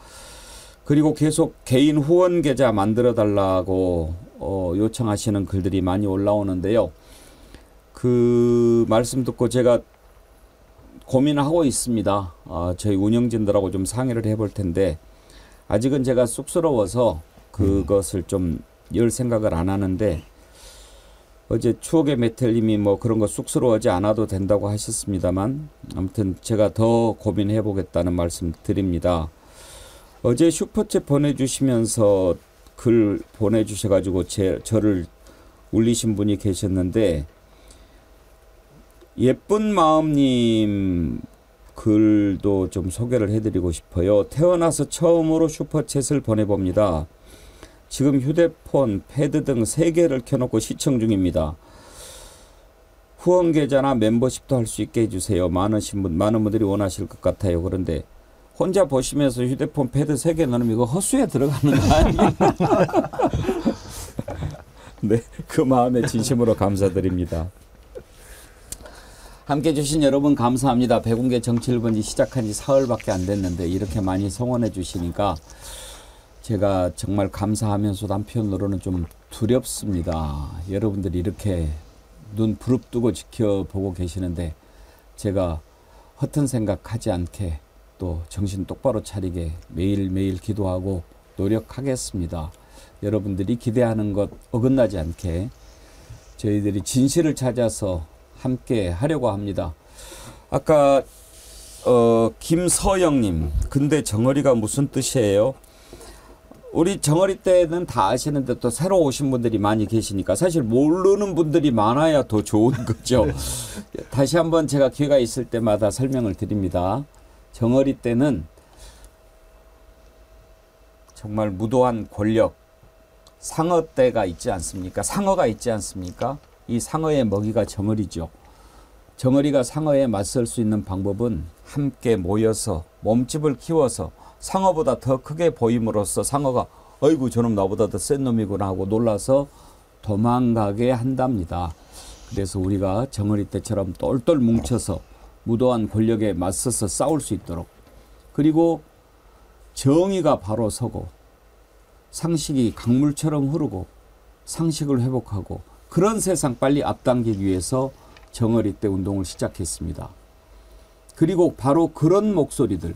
[SPEAKER 1] 그리고 계속 개인 후원 계좌 만들어 달라고 요청하시는 글들이 많이 올라오는데요. 그 말씀 듣고 제가 고민하고 있습니다. 저희 운영진들하고 좀 상의를 해볼 텐데 아직은 제가 쑥스러워서 그것을 좀 열 생각을 안 하는데 어제 추억의 메텔님이 뭐 그런 거 쑥스러워하지 않아도 된다고 하셨습니다만 아무튼 제가 더 고민해 보겠다는 말씀 드립니다. 어제 슈퍼챗 보내주시면서 글 보내주셔가지고 저를 울리신 분이 계셨는데 예쁜 마음님 글도 좀 소개를 해드리고 싶어요. 태어나서 처음으로 슈퍼챗을 보내봅니다. 지금 휴대폰, 패드 등 3개를 켜놓고 시청 중입니다. 후원 계좌나 멤버십도 할 수 있게 해주세요. 많은 분들이 원하실 것 같아요. 그런데 혼자 보시면서 휴대폰, 패드 3개 넣으면 이거 허수에 들어가는 거 아니에요? 네, 그 마음에 진심으로 감사드립니다. 함께해 주신 여러분 감사합니다. 백운계 정치 1번지 시작한 지 사흘밖에 안 됐는데 이렇게 많이 성원해 주시니까 제가 정말 감사하면서도 한편으로는 좀 두렵습니다. 여러분들이 이렇게 눈 부릅뜨고 지켜보고 계시는데 제가 허튼 생각하지 않게 또 정신 똑바로 차리게 매일매일 기도하고 노력하겠습니다. 여러분들이 기대하는 것 어긋나지 않게 저희들이 진실을 찾아서 함께 하려고 합니다. 아까 김서영님, 근데 정어리가 무슨 뜻이에요? 우리 정어리 때는 다 아시는데 또 새로 오신 분들이 많이 계시니까 사실 모르는 분들이 많아야 더 좋은 거죠. 다시 한번 제가 기회가 있을 때마다 설명을 드립니다. 정어리 때는 정말 무도한 권력, 상어 때가 있지 않습니까? 상어가 있지 않습니까? 이 상어의 먹이가 정어리죠. 정어리가 상어에 맞설 수 있는 방법은 함께 모여서 몸집을 키워서 상어보다 더 크게 보임으로써 상어가 어이구 저놈 나보다 더 센 놈이구나 하고 놀라서 도망가게 한답니다. 그래서 우리가 정어리 때처럼 똘똘 뭉쳐서 무도한 권력에 맞서서 싸울 수 있도록, 그리고 정의가 바로 서고 상식이 강물처럼 흐르고 상식을 회복하고 그런 세상 빨리 앞당기기 위해서 정어리 때 운동을 시작했습니다. 그리고 바로 그런 목소리들,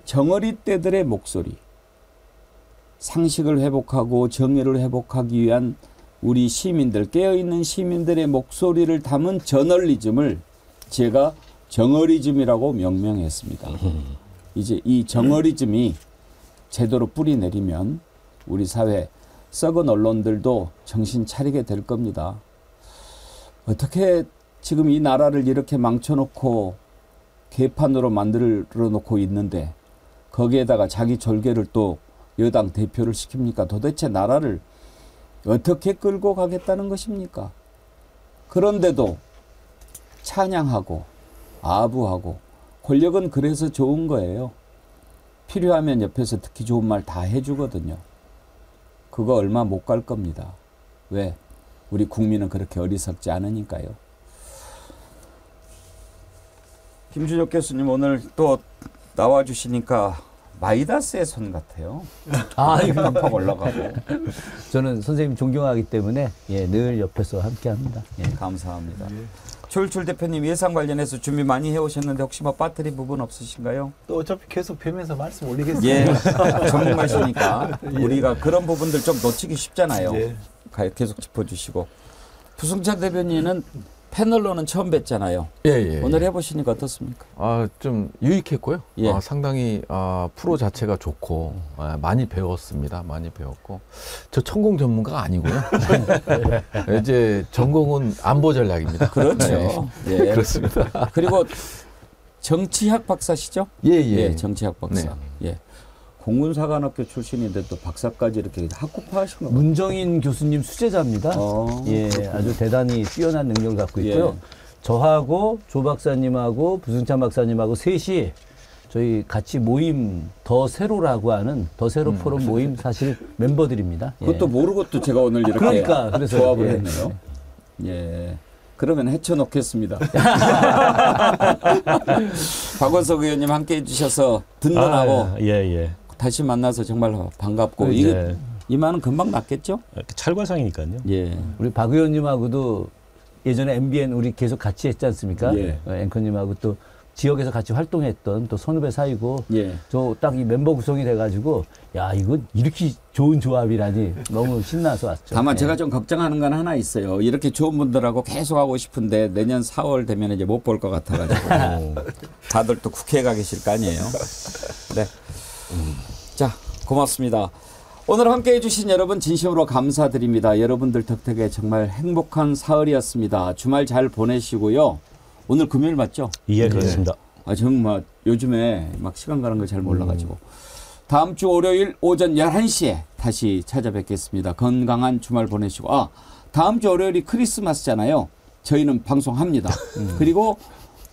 [SPEAKER 1] 정어리 때들의 목소리, 상식을 회복하고 정의를 회복하기 위한 우리 시민들, 깨어있는 시민들의 목소리를 담은 저널리즘을 제가 정어리즘이라고 명명했습니다. 이제 이 정어리즘이 제대로 뿌리 내리면 우리 사회 썩은 언론들도 정신 차리게 될 겁니다. 어떻게 지금 이 나라를 이렇게 망쳐놓고 개판으로 만들어 놓고 있는데 거기에다가 자기 절개를 또 여당 대표를 시킵니까? 도대체 나라를 어떻게 끌고 가겠다는 것입니까? 그런데도 찬양하고 아부하고, 권력은 그래서 좋은 거예요. 필요하면 옆에서 듣기 좋은 말 다 해주거든요. 그거 얼마 못 갈 겁니다. 왜? 우리 국민은 그렇게 어리석지 않으니까요. 김준혁 교수님 오늘 또 나와주시니까 마이다스의 손 같아요. 팍 올라가고.
[SPEAKER 2] 저는 선생님 존경하기 때문에 늘 옆에서 함께합니다.
[SPEAKER 1] 감사합니다. 조일출 대표님 예산 관련해서 준비 많이 해오셨는데 혹시 뭐 빠뜨리 부분 없으신가요?
[SPEAKER 5] 또 어차피 계속 뵈면서 말씀 올리겠습니다.
[SPEAKER 1] 예, 전문가시니까 우리가 그런 부분들 좀 놓치기 쉽잖아요. 계속 짚어주시고. 부승찬 대변인은 패널로는 처음 뵀잖아요. 오늘 해보시니까 어떻습니까?
[SPEAKER 4] 좀 유익했고요.
[SPEAKER 1] 예.
[SPEAKER 4] 상당히 프로 자체가 좋고 많이 배웠습니다. 많이 배웠고 저 천공 전문가가 아니고요. 이제 전공은 안보 전략입니다.
[SPEAKER 1] 그렇죠.
[SPEAKER 4] 예. 그렇습니다.
[SPEAKER 1] 그리고 정치학 박사시죠?
[SPEAKER 4] 예.
[SPEAKER 1] 정치학 박사. 예. 공군사관학교 출신인데 또 박사까지 이렇게 학구파하신 거.
[SPEAKER 2] 문정인 교수님 수제자입니다. 아주 대단히 뛰어난 능력을 갖고 있고요. 저하고 조 박사님하고 부승찬 박사님하고 셋이 저희 같이 모임 더 세로라고 하는 더 세로 포럼 모임 사실 멤버들입니다.
[SPEAKER 1] 그것도 모르고 또 제가 오늘 이렇게
[SPEAKER 2] 그래서
[SPEAKER 1] 조합을 했네요. 예. 그러면 헤쳐놓겠습니다. 박원석 의원님 함께 해주셔서 든든하고 다시 만나서 정말 반갑고 이만은 금방 낫겠죠?
[SPEAKER 3] 찰과상이니까요.
[SPEAKER 2] 예. 우리 박 의원님하고도 예전에 MBN 우리 계속 같이 했지 않습니까? 앵커님하고 또 지역에서 같이 활동했던 또 선후배 사이고 저 딱 이 멤버 구성이 돼가지고 야 이거 이렇게 좋은 조합이라니 너무 신나서 왔죠.
[SPEAKER 1] 다만 제가 좀 걱정하는 건 하나 있어요. 이렇게 좋은 분들하고 계속 하고 싶은데 내년 4월 되면 이제 못 볼 것 같아가지고 다들 또 국회에 가 계실 거 아니에요. 네. 자, 고맙습니다. 오늘 함께해 주신 여러분 진심으로 감사드립니다. 여러분들 덕택에 정말 행복한 사흘이었습니다. 주말 잘 보내시고요. 오늘 금요일 맞죠?
[SPEAKER 3] 예, 그렇습니다.
[SPEAKER 1] 아, 정말 요즘에 막 시간 가는 거 잘 몰라가지고. 다음 주 월요일 오전 11시에 다시 찾아뵙겠습니다. 건강한 주말 보내시고. 아, 다음 주 월요일이 크리스마스잖아요. 저희는 방송합니다. 그리고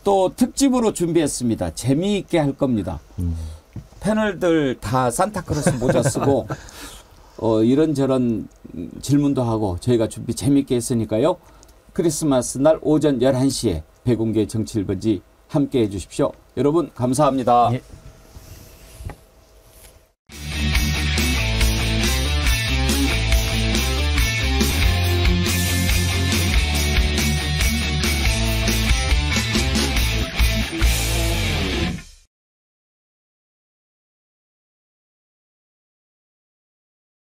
[SPEAKER 1] 또 특집으로 준비했습니다. 재미있게 할 겁니다. 패널들 다 산타크로스 모자 쓰고 이런저런 질문도 하고 저희가 준비 재미있게 했으니까요. 크리스마스 날 오전 11시에 백운계 정치 1번지 함께해 주십시오. 여러분 감사합니다.
[SPEAKER 2] 예.